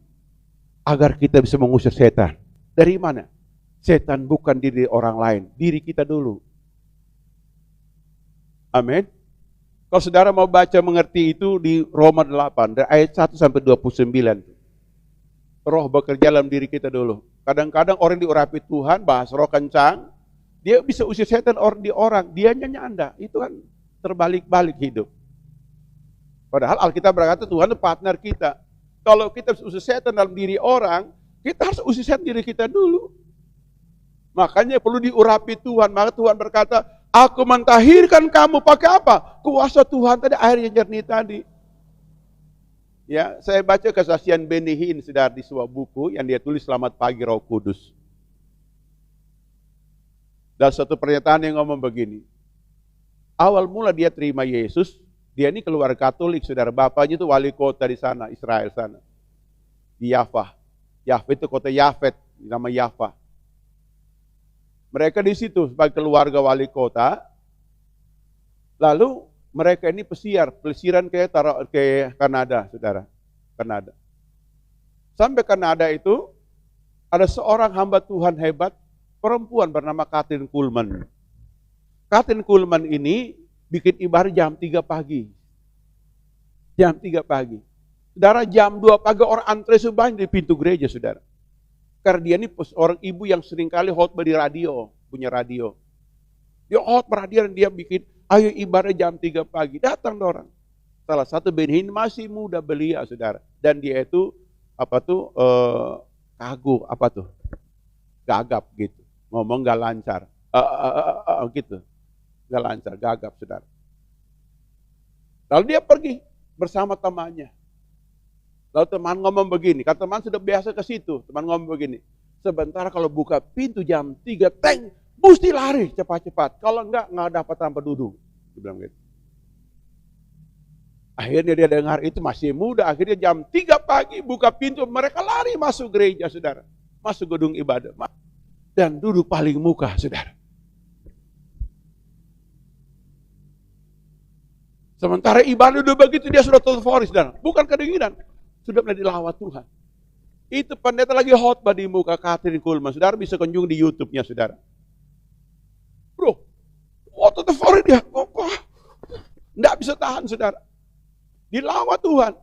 agar kita bisa mengusir setan. Dari mana? Setan bukan diri orang lain, diri kita dulu. Amin. Kalau saudara mau baca mengerti itu di Roma 8 dari ayat 1 sampai 29. Roh bekerja dalam diri kita dulu. Kadang-kadang orang diurapi Tuhan, bahas roh kencang, dia bisa usir setan di orang, dianya nyanda. Itu kan terbalik-balik hidup. Padahal Alkitab berkata Tuhan itu partner kita. Kalau kita usir setan dalam diri orang, kita harus usir setan diri kita dulu. Makanya perlu diurapi Tuhan. Maka Tuhan berkata, aku mentahirkan kamu pakai apa? Kuasa Tuhan tadi, air yang jernih tadi. Ya, saya baca kesaksian Benny Hinn di sebuah buku yang dia tulis Selamat Pagi Roh Kudus. Dan suatu pernyataan yang ngomong begini. Awal mula dia terima Yesus, dia ini keluarga Katolik, saudara. Bapaknya itu wali kota di sana, Israel sana. Di Yafa. Yafa itu kota Yafet. nama Yafa. Mereka di situ sebagai keluarga wali kota. Lalu mereka ini pelesiran ke Kanada, saudara. Kanada. Sampai Kanada itu ada seorang hamba Tuhan hebat, perempuan bernama Kathryn Kuhlman. Kathryn Kuhlman ini bikin ibadah jam 3 pagi. Jam 3 pagi. Saudara, jam 2 pagi orang antre banyak di pintu gereja, saudara. Karena dia ini orang ibu yang seringkali khotbah di radio, punya radio. Dia khotbah radio dan dia bikin, ayo ibadah jam 3 pagi. Datang orang. Salah satu Benhin masih muda belia, saudara. Dan dia itu, gagap gitu. Ngomong gak lancar. Gitu. Gak lancar, gagap, saudara. Lalu dia pergi bersama temannya. Lalu teman ngomong begini, kata teman sudah biasa ke situ. Teman ngomong begini, sebentar kalau buka pintu jam 3, tank, mesti lari cepat-cepat. Kalau enggak dapat tanpa duduk. Dia bilang gitu. Akhirnya dia dengar itu masih muda. Akhirnya jam 3 pagi buka pintu, mereka lari masuk gereja, saudara. Masuk gedung ibadah. Dan duduk paling muka, saudara. Sementara ibadah udah begitu, dia sudah terforis, saudara. Bukan kedinginan. Sudah mulai dilawat Tuhan. Itu pendeta lagi khotbah di muka Kathryn Kuhlman. Saudara bisa kunjung di YouTube-nya, saudara. Bro, waktu terforis dia. Nggak bisa tahan, saudara. Dilawat Tuhan.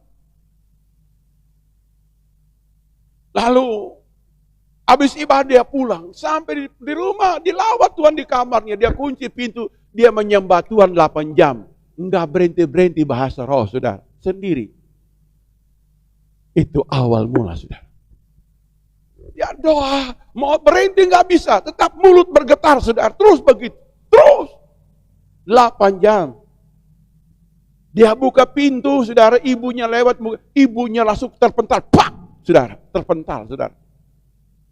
Lalu habis ibadah dia pulang. Sampai di rumah dilawat Tuhan di kamarnya. Dia kunci pintu. Dia menyembah Tuhan 8 jam. Enggak berhenti-berhenti bahasa roh, saudara. Sendiri. Itu awal mula, saudara. Ya doa. Mau berhenti nggak bisa. Tetap mulut bergetar, saudara. Terus begitu. Terus. 8 jam. Dia buka pintu, saudara, ibunya lewat, ibunya langsung terpental, pak, saudara, terpental, saudara.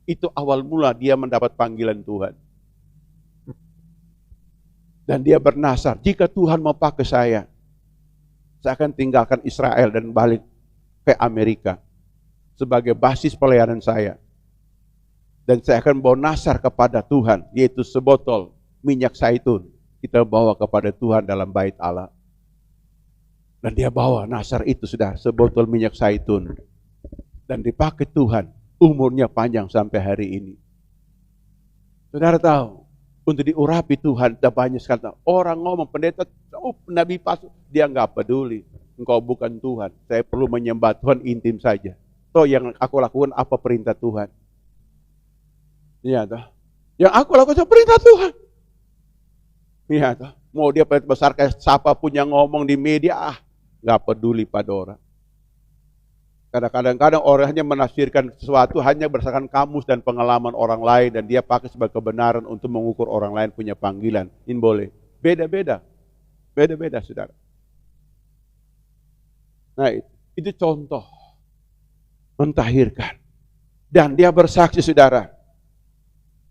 Itu awal mula dia mendapat panggilan Tuhan. Dan dia bernasar, jika Tuhan mau pakai saya akan tinggalkan Israel dan balik ke Amerika sebagai basis pelayanan saya. Dan saya akan bawa nasar kepada Tuhan, yaitu sebotol minyak zaitun. Kita bawa kepada Tuhan dalam bait Allah. Dan dia bawa nasar itu, sudah sebotol minyak zaitun. Dan dipakai Tuhan, umurnya panjang sampai hari ini. Saudara tahu, untuk diurapi Tuhan, ada banyak sekali. Orang ngomong, pendeta, nabi palsu, dia nggak peduli. Engkau bukan Tuhan, saya perlu menyembah Tuhan intim saja. Toh yang aku lakukan apa perintah Tuhan? Iya toh. Yang aku lakukan perintah Tuhan. Iya toh. Mau dia besar kayak siapapun yang ngomong di media, nggak peduli pada orang. Kadang-kadang orang hanya menafsirkan sesuatu hanya berdasarkan kamus dan pengalaman orang lain, dan dia pakai sebagai kebenaran untuk mengukur orang lain punya panggilan. Ini boleh. Beda-beda. Beda-beda, saudara. Nah, itu contoh mentahirkan. Dan dia bersaksi, saudara.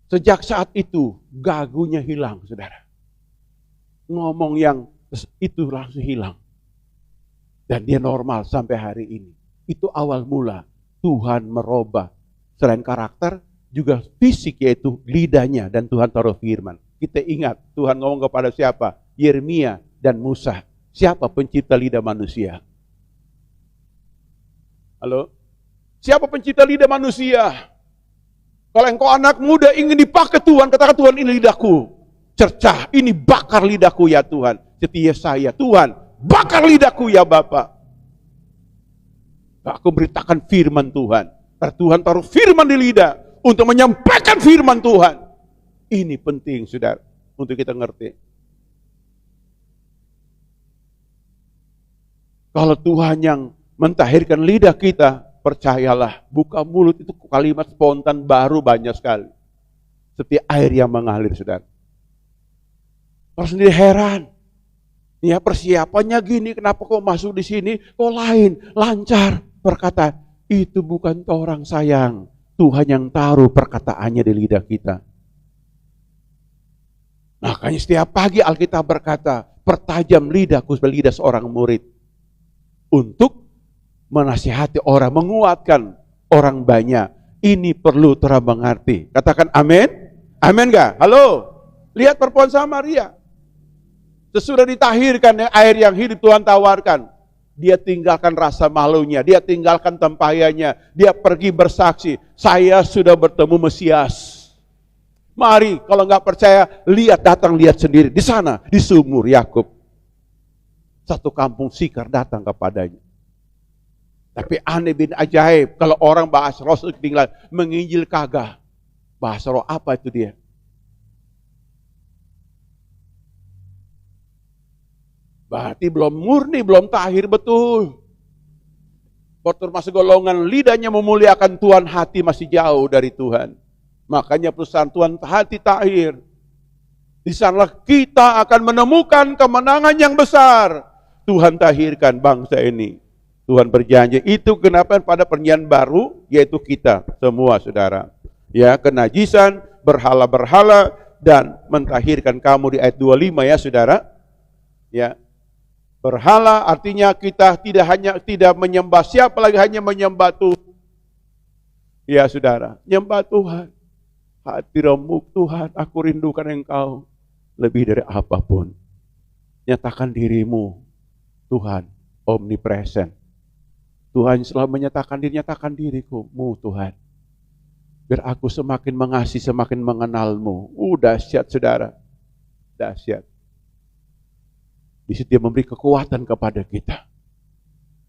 Sejak saat itu, gagunya hilang, saudara. Ngomong yang itu langsung hilang. Dan dia normal sampai hari ini. Itu awal mula Tuhan merubah. Selain karakter, juga fisik, yaitu lidahnya. Dan Tuhan taruh firman. Kita ingat, Tuhan ngomong kepada siapa? Yeremia dan Musa. Siapa pencipta lidah manusia? Halo? Siapa pencipta lidah manusia? Kalau engkau anak muda ingin dipakai Tuhan, katakan Tuhan, ini lidahku. Cercah, ini bakar lidahku ya Tuhan. Setia saya, Tuhan, bakar lidahku ya Bapa. Aku beritakan firman Tuhan. Karena Tuhan taruh firman di lidah untuk menyampaikan firman Tuhan. Ini penting, saudara, untuk kita ngerti. Kalau Tuhan yang mentahirkan lidah kita, percayalah, buka mulut itu kalimat spontan baru banyak sekali. Seperti air yang mengalir, saudara. Terus sendiri heran. Ya, persiapannya gini, kenapa kok masuk di sini? Kok lain, lancar. Berkata, itu bukan orang sayang. Tuhan yang taruh perkataannya di lidah kita. Makanya setiap pagi Alkitab berkata, pertajam lidahku sebagai lidah seorang murid. Untuk menasihati orang, menguatkan orang banyak. Ini perlu terang mengerti. Katakan amin. Amin gak? Halo. Lihat perempuan Samaria. Sesudah ditahirkan air yang hidup Tuhan tawarkan. Dia tinggalkan rasa malunya. Dia tinggalkan tempayannya. Dia pergi bersaksi. Saya sudah bertemu Mesias. Mari, kalau nggak percaya, datang lihat sendiri. Di sana, di sumur Yakub. Satu kampung Sikar datang kepadanya. Tapi aneh bin ajaib, kalau orang bahasa roh tinggal menginjil kagak. Bahasa roh apa itu dia? Berarti belum murni, belum tahir betul. Termasuk golongan lidahnya memuliakan Tuhan, hati masih jauh dari Tuhan. Makanya perusahaan Tuhan hati tahir. Di sanalah kita akan menemukan kemenangan yang besar. Tuhan tahirkan bangsa ini. Tuhan berjanji, itu kenapa pada perjanjian baru, yaitu kita semua saudara. Ya, kenajisan, berhala-berhala, dan mentahirkan kamu di ayat 25 ya saudara. Ya, berhala artinya kita tidak menyembah siapa lagi, hanya menyembah Tuhan. Ya saudara, nyembah Tuhan. Hati remuk, Tuhan, aku rindukan Engkau lebih dari apapun. Nyatakan dirimu, Tuhan, omnipresent. Tuhan selalu menyatakan diri, nyatakan diriku-Mu Tuhan. Biar aku semakin mengasihi, semakin mengenal-Mu. Dahsyat saudara. Dahsyat. Di situ Dia memberi kekuatan kepada kita.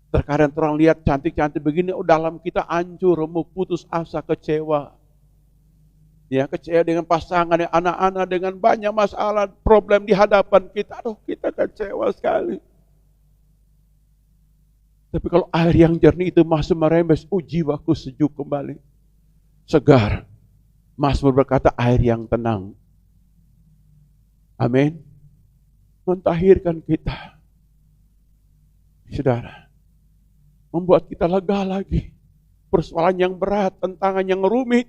Terkadang orang lihat cantik-cantik begini, dalam kita hancur, remuk, putus asa, kecewa. Ya, kecewa dengan pasangan, anak-anak, dengan banyak masalah, problem di hadapan kita. Kita kecewa sekali. Tapi kalau air yang jernih itu masuk merembes, jiwaku sejuk kembali. Segar. Mazmur berkata air yang tenang. Amin. Mentahirkan kita. Saudara. Membuat kita lega lagi. Persoalan yang berat, tantangan yang rumit,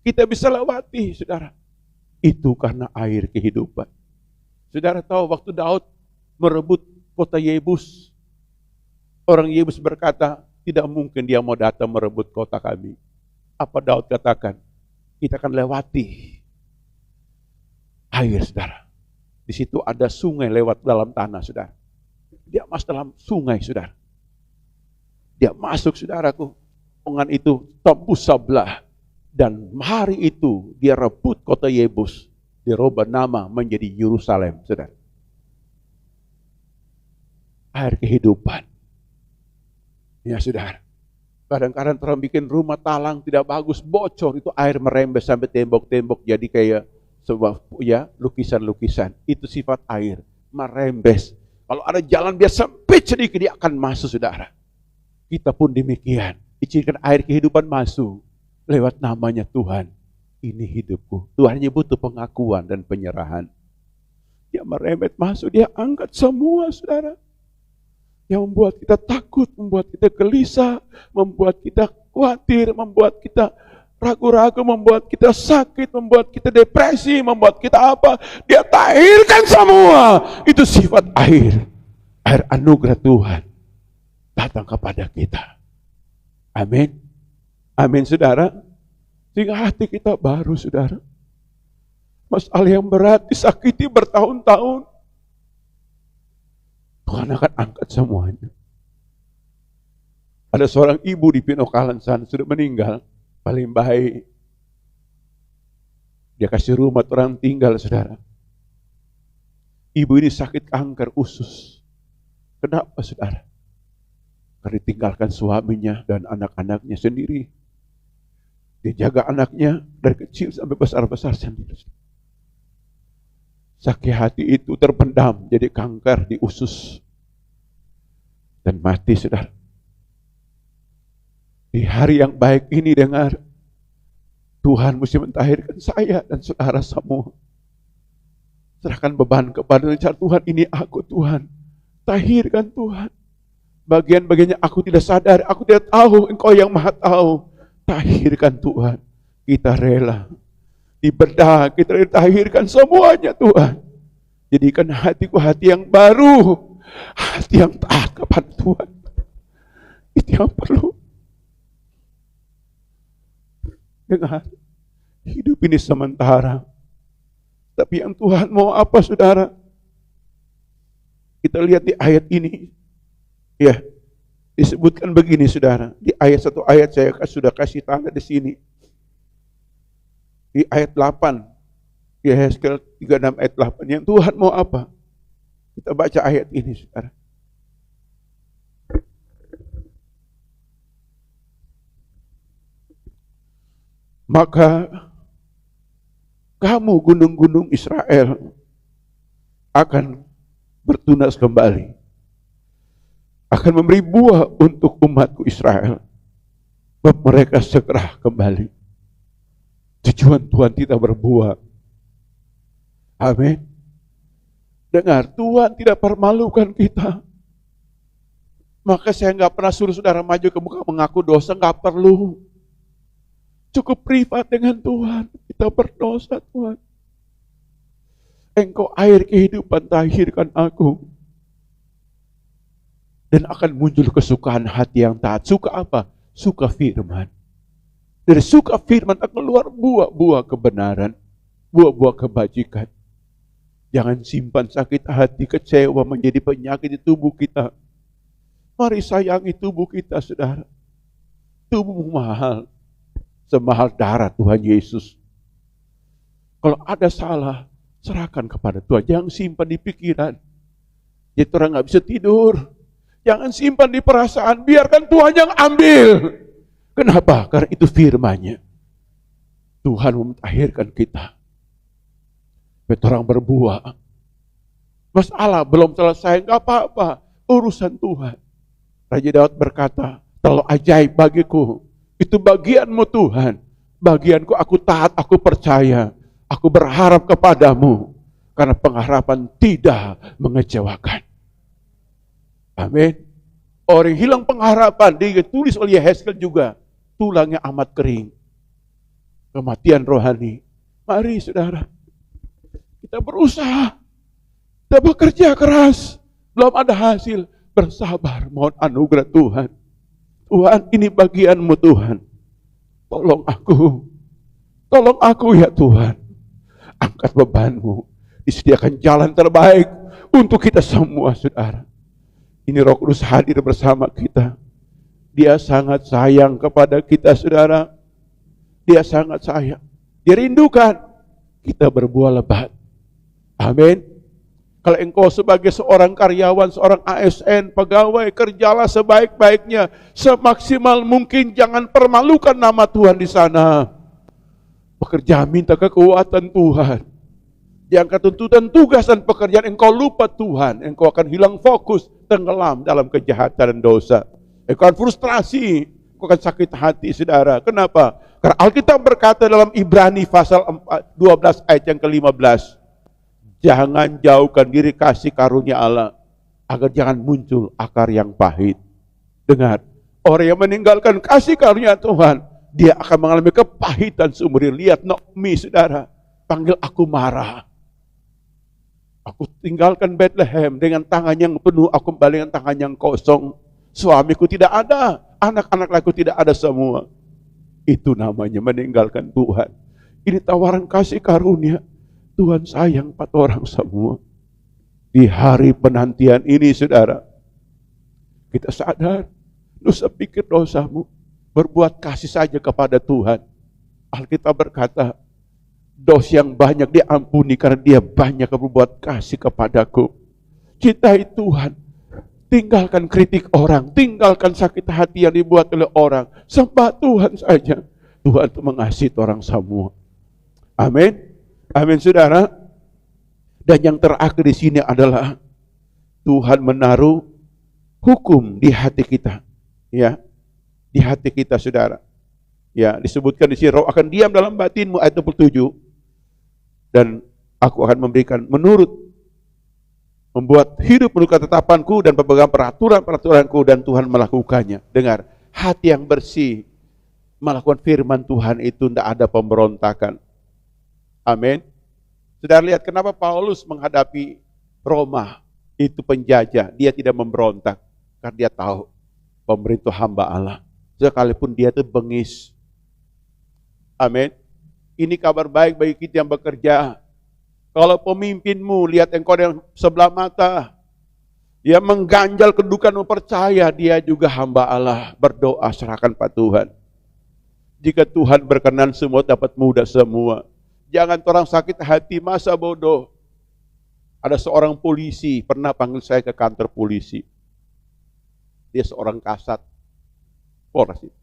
kita bisa lewati, saudara. Itu karena air kehidupan. Saudara tahu waktu Daud merebut kota Yebus, orang Yebus berkata, tidak mungkin dia mau datang merebut kota kami. Apa Daud katakan? Kita akan lewati air, saudara. Di situ ada sungai lewat dalam tanah, saudara. Dia masuk dalam sungai, saudara. Dia masuk, saudaraku. Dengan itu tembus sebelah. Dan hari itu dia rebut kota Yebus. Dirubah nama menjadi Yerusalem, saudara. Air kehidupan. Ya saudara, kadang-kadang orang bikin rumah talang tidak bagus, bocor, itu air merembes sampai tembok-tembok jadi kayak sebuah lukisan-lukisan. Itu sifat air, merembes. Kalau ada jalan dia sempit sedikit, dia akan masuk, saudara. Kita pun demikian, izinkan air kehidupan masuk lewat namanya Tuhan. Ini hidupku. Tuhan hanya butuh pengakuan dan penyerahan. Dia merembet masuk, dia angkat semua, saudara. Yang membuat kita takut, membuat kita gelisah, membuat kita khawatir, membuat kita ragu-ragu, membuat kita sakit, membuat kita depresi, membuat kita apa. Dia tahirkan semua. Itu sifat air. Air anugerah Tuhan datang kepada kita. Amin. Amin, saudara. Sehingga hati kita baru, saudara. Masalah yang berat, disakiti bertahun-tahun, Tuhan akan angkat semuanya. Ada seorang ibu di Pinokalan sana, sudah meninggal, paling baik. Dia kasih rumah orang tinggal, saudara. Ibu ini sakit kanker usus. Kenapa, saudara? Karena ditinggalkan suaminya dan anak-anaknya sendiri. Dia jaga anaknya dari kecil sampai besar-besar sendiri. Sakit hati itu terpendam jadi kanker di usus dan mati, saudara. Di hari yang baik ini dengar, Tuhan mesti mentahirkan saya dan saudara semua. Serahkan beban kepada Tuhan, ini aku Tuhan. Tahirkan Tuhan. Bagian-bagiannya aku tidak sadar, aku tidak tahu, Engkau yang maha tahu. Tahirkan Tuhan. Kita rela dibedah, kita ditahirkan semuanya Tuhan. Jadikan hatiku hati yang baru, hati yang taat kepada Tuhan. Itu yang perlu. Dengar, hidup ini sementara. Tapi yang Tuhan mau apa, saudara? Kita lihat di ayat ini. Ya, disebutkan begini, saudara. Di ayat 1 ayat saya sudah kasih tanda di sini. Di ayat 8. Di Yehezkiel 36 ayat 8. Yang Tuhan mau apa? Kita baca ayat ini, saudara. Maka kamu gunung-gunung Israel akan bertunas kembali. Akan memberi buah untuk umatku Israel. Mereka segera kembali. Tujuan Tuhan tidak berbuah. Amin. Dengar, Tuhan tidak permalukan kita. Maka saya nggak pernah suruh saudara maju ke muka mengaku dosa, nggak perlu. Cukup privat dengan Tuhan. Kita berdosa, Tuhan. Engkau air kehidupan, tahirkan aku. Dan akan muncul kesukaan hati yang taat. Suka apa? Suka firman. Dari suka firman akan keluar buah-buah kebenaran. Buah-buah kebajikan. Jangan simpan sakit hati, kecewa menjadi penyakit di tubuh kita. Mari sayangi tubuh kita, saudara. Tubuhmu mahal. Semahal darah Tuhan Yesus. Kalau ada salah, serahkan kepada Tuhan. Jangan simpan di pikiran. Jadi orang gak bisa tidur. Jangan simpan di perasaan. Biarkan Tuhan yang ambil. Kenapa? Karena itu firman-Nya. Tuhan mentahirkan kita. Biar orang berbuah. Masalah belum selesai, gak apa-apa. Urusan Tuhan. Raja Daud berkata, terlalu ajaib bagiku. Itu bagianmu Tuhan. Bagianku aku taat, aku percaya. Aku berharap kepadamu. Karena pengharapan tidak mengecewakan. Amin. Orang hilang pengharapan. Ditulis oleh Yehezkiel juga. Tulangnya amat kering. Kematian rohani. Mari saudara. Kita berusaha. Kita bekerja keras. Belum ada hasil. Bersabar. Mohon anugerah Tuhan. Tuhan, ini bagianmu Tuhan. Tolong aku. Tolong aku ya Tuhan. Angkat bebanmu. Disediakan jalan terbaik untuk kita semua, saudara. Ini Roh Kudus hadir bersama kita. Dia sangat sayang kepada kita, saudara. Dia sangat sayang. Dia rindukan kita berbuah lebat. Amin. Kalau engkau sebagai seorang karyawan, seorang ASN, pegawai, kerjalah sebaik-baiknya, semaksimal mungkin, jangan permalukan nama Tuhan di sana. Bekerja minta kekuatan Tuhan. Diangkat tuntutan tugas dan pekerjaan, engkau lupa Tuhan, engkau akan hilang fokus, tenggelam dalam kejahatan dan dosa. Engkau akan frustrasi, engkau akan sakit hati, saudara. Kenapa? Karena Alkitab berkata dalam Ibrani pasal 12 ayat yang ke-15. Jangan jauhkan diri kasih karunia Allah, agar jangan muncul akar yang pahit. Dengar, orang yang meninggalkan kasih karunia Tuhan, dia akan mengalami kepahitan seumur hidup. Lihat Naomi, saudara, panggil aku marah. Aku tinggalkan Bethlehem dengan tangan yang penuh, aku kembali dengan tangan yang kosong. Suamiku tidak ada, anak-anak aku tidak ada semua. Itu namanya meninggalkan Tuhan. Ini tawaran kasih karunia. Tuhan sayang 4 orang semua. Di hari penantian ini, saudara, kita sadar, dosa pikir dosamu, berbuat kasih saja kepada Tuhan. Alkitab berkata, dosa yang banyak diampuni karena dia banyak berbuat kasih kepadaku. Cintai Tuhan, tinggalkan kritik orang, tinggalkan sakit hati yang dibuat oleh orang. Sembah Tuhan saja. Tuhan itu mengasihi orang semua. Amin. Amin, saudara. Dan yang terakhir di sini adalah Tuhan menaruh hukum di hati kita. Ya, di hati kita, saudara. Ya, disebutkan di sini, Roh akan diam dalam batinmu, ayat 27. Dan aku akan memberikan membuat hidup menurut ketetapanku dan pemegang peraturan-peraturanku, dan Tuhan melakukannya. Dengar, hati yang bersih melakukan firman Tuhan itu tidak ada pemberontakan. Amin. Saudara lihat kenapa Paulus menghadapi Roma itu penjajah. Dia tidak memberontak karena dia tahu pemerintah hamba Allah. Sekalipun dia itu bengis. Amin. Ini kabar baik bagi kita yang bekerja. Kalau pemimpinmu lihat engkau yang sebelah mata, dia mengganjal kedudukanmu, percaya dia juga hamba Allah. Berdoa, serahkan pada Tuhan. Jika Tuhan berkenan, semua dapat mudah semua. Jangan orang sakit hati, masa bodoh. Ada seorang polisi pernah panggil saya ke kantor polisi. Dia seorang kasat Polres itu.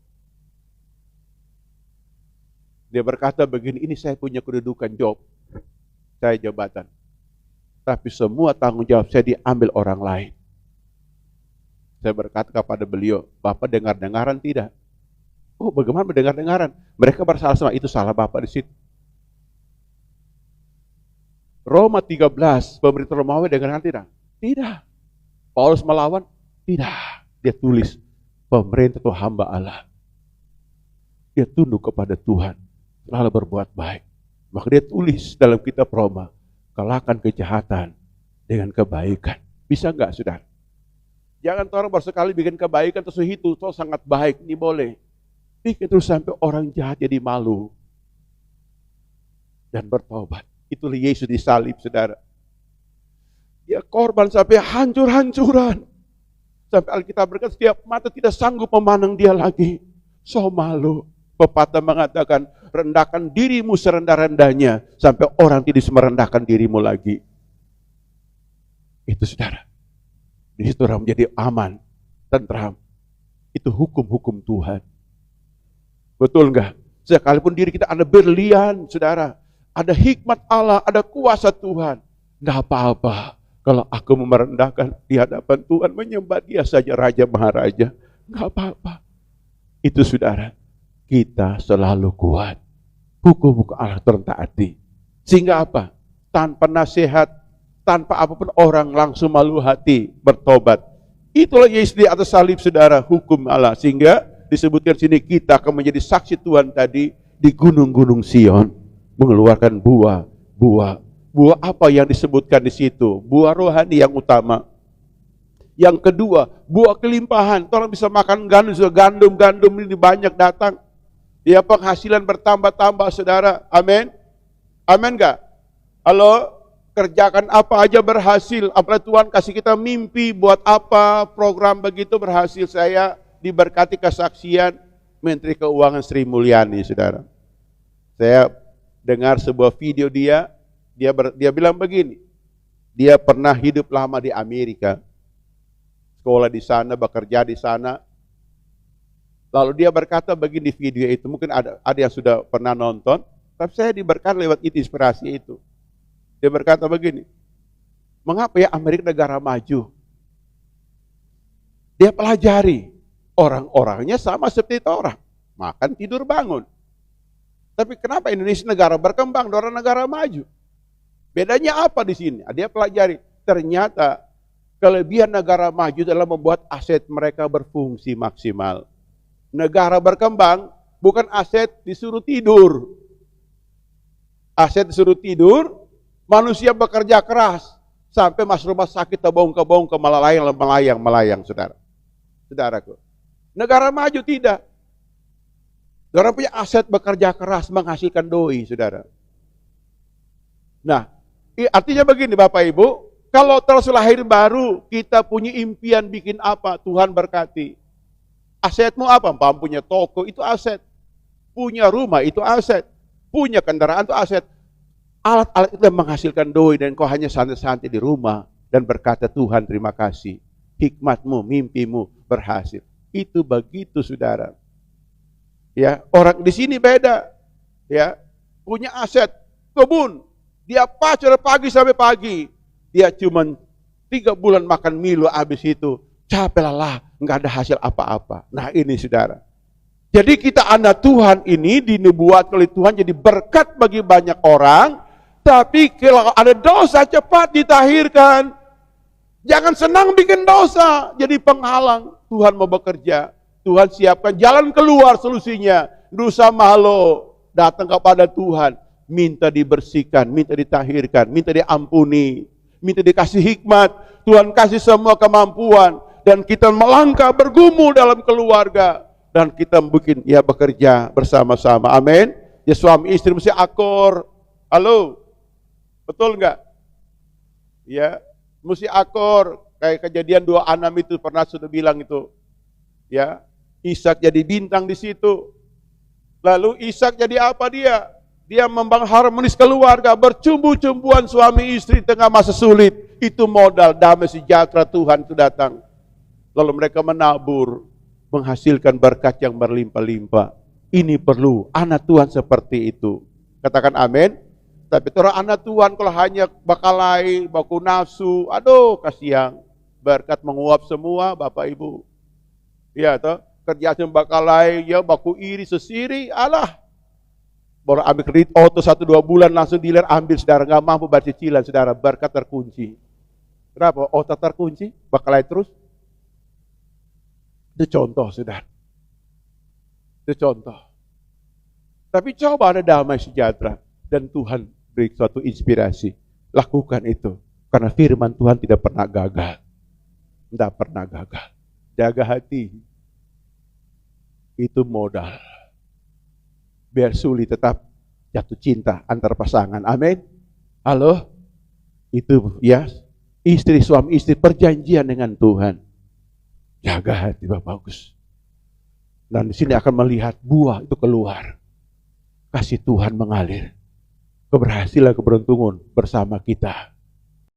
Dia berkata begini, ini saya punya kedudukan job, saya jabatan. Tapi semua tanggung jawab saya diambil orang lain. Saya berkata kepada beliau, Bapak dengar-dengaran tidak? Oh, bagaimana mendengar-dengaran? Mereka bersalah sama, itu salah Bapak di situ. Roma 13, pemerintah Romawi dengarkan tidak? Tidak. Paulus melawan? Tidak. Dia tulis, pemerintah itu hamba Allah. Dia tunduk kepada Tuhan, selalu berbuat baik. Maka dia tulis dalam kitab Roma, kalahkan kejahatan dengan kebaikan. Bisa enggak, saudara? Jangan orang bersekali bikin kebaikan terus itu sangat baik, ini boleh. Bikin terus sampai orang jahat jadi malu dan bertobat. Itulah Yesus disalib, saudara. Dia korban sampai hancur-hancuran. Sampai Alkitab berkata setiap mata tidak sanggup memandang dia lagi. So malu. Pepatah mengatakan, rendahkan dirimu serendah-rendahnya sampai orang tidak merendahkan dirimu lagi. Itu, saudara. Di situ orang menjadi aman, tentram. Itu hukum-hukum Tuhan. Betul enggak? Sekalipun diri kita ada berlian, saudara. Ada hikmat Allah, ada kuasa Tuhan. Enggak apa-apa kalau aku merendahkan di hadapan Tuhan, menyembah dia saja Raja Maharaja. Enggak apa-apa. Itu, saudara, kita selalu kuat. Hukum-hukum Allah tertaati. Sehingga apa? Tanpa nasihat, tanpa apapun orang langsung malu hati, bertobat. Itulah Yesus di atas salib, saudara, hukum Allah. Sehingga disebutkan sini kita akan menjadi saksi Tuhan tadi di gunung-gunung Sion. Mengeluarkan buah. Buah apa yang disebutkan di situ? Buah rohani yang utama. Yang kedua, buah kelimpahan. Orang bisa makan gandum ini banyak datang. Ya, penghasilan bertambah-tambah, saudara. Amin. Amin enggak? Halo, kerjakan apa aja berhasil. Apalagi Tuhan kasih kita mimpi buat apa, program begitu berhasil. Saya diberkati kesaksian Menteri Keuangan Sri Mulyani, saudara. Saya dengar sebuah video dia bilang begini, dia pernah hidup lama di Amerika, sekolah di sana, bekerja di sana. Lalu dia berkata begini di video itu, mungkin ada yang sudah pernah nonton, tapi saya diberkati lewat inspirasi itu. Dia berkata begini, mengapa ya Amerika negara maju? Dia pelajari, orang-orangnya sama seperti itu orang, makan, tidur, bangun. Tapi kenapa Indonesia negara berkembang, orang negara maju? Bedanya apa di sini? Dia pelajari. Ternyata kelebihan negara maju adalah membuat aset mereka berfungsi maksimal. Negara berkembang bukan aset disuruh tidur. Aset disuruh tidur, manusia bekerja keras sampai masuk rumah sakit terbongkar-bongkar melayang, saudara. Saudaraku. Negara maju tidak. Orang punya aset bekerja keras menghasilkan doi, saudara. Nah, artinya begini Bapak Ibu, kalau terus lahir baru, kita punya impian bikin apa, Tuhan berkati. Asetmu apa? Punya toko, itu aset. Punya rumah, itu aset. Punya kendaraan, itu aset. Alat-alat itu menghasilkan doi, dan kau hanya santai-santai di rumah, dan berkata, Tuhan terima kasih. Hikmatmu, mimpimu berhasil. Itu begitu, saudara. Ya, orang di sini beda. Ya, punya aset, kebun. Dia pacar pagi sampai pagi. Dia cuma 3 bulan makan milo, habis itu capek lelah, nggak ada hasil apa-apa. Nah ini saudara. Jadi kita anak Tuhan ini dinubuat oleh Tuhan jadi berkat bagi banyak orang. Tapi kalau ada dosa cepat ditahirkan. Jangan senang bikin dosa jadi penghalang. Tuhan mau bekerja. Tuhan siapkan jalan keluar solusinya. Dosa malu datang kepada Tuhan. Minta dibersihkan, minta ditahirkan, minta diampuni. Minta dikasih hikmat. Tuhan kasih semua kemampuan. Dan kita melangkah bergumul dalam keluarga. Dan kita mungkin bekerja bersama-sama. Amin. Ya suami istri mesti akur. Halo, betul nggak? Ya, mesti akur. Kayak kejadian 2:6 itu pernah sudah bilang itu. Ya, Ishak jadi bintang di situ. Lalu Ishak jadi apa dia? Dia membangun harmonis keluarga, bercumbu-cumbuan suami istri tengah masa sulit. Itu modal damai sejahtera Tuhan itu datang. Lalu mereka menabur, menghasilkan berkat yang berlimpah-limpah. Ini perlu anak Tuhan seperti itu. Katakan amin. Tapi orang anak Tuhan kalau hanya bakalai, baku nafsu, aduh kasihan. Berkat menguap semua Bapak Ibu. Ya toh, kerja bakalai, ya baku iri sesiri, alah. Baru ambil kredit auto 1-2 bulan langsung dealer ambil, saudara, nggak mampu bayar cicilan, saudara, berkat terkunci. Kenapa? Auto terkunci, bakalai terus. Itu contoh, saudara. Itu contoh. Tapi coba ada damai sejahtera dan Tuhan beri suatu inspirasi. Lakukan itu. Karena firman Tuhan tidak pernah gagal. Tidak pernah gagal. Jaga hati. Itu modal. Biar sulit tetap jatuh cinta antar pasangan. Amin. Halo. Itu ya. Istri suami istri perjanjian dengan Tuhan. Jaga hati bagus. Dan di sini akan melihat buah itu keluar. Kasih Tuhan mengalir. Keberhasilan keberuntungan bersama kita.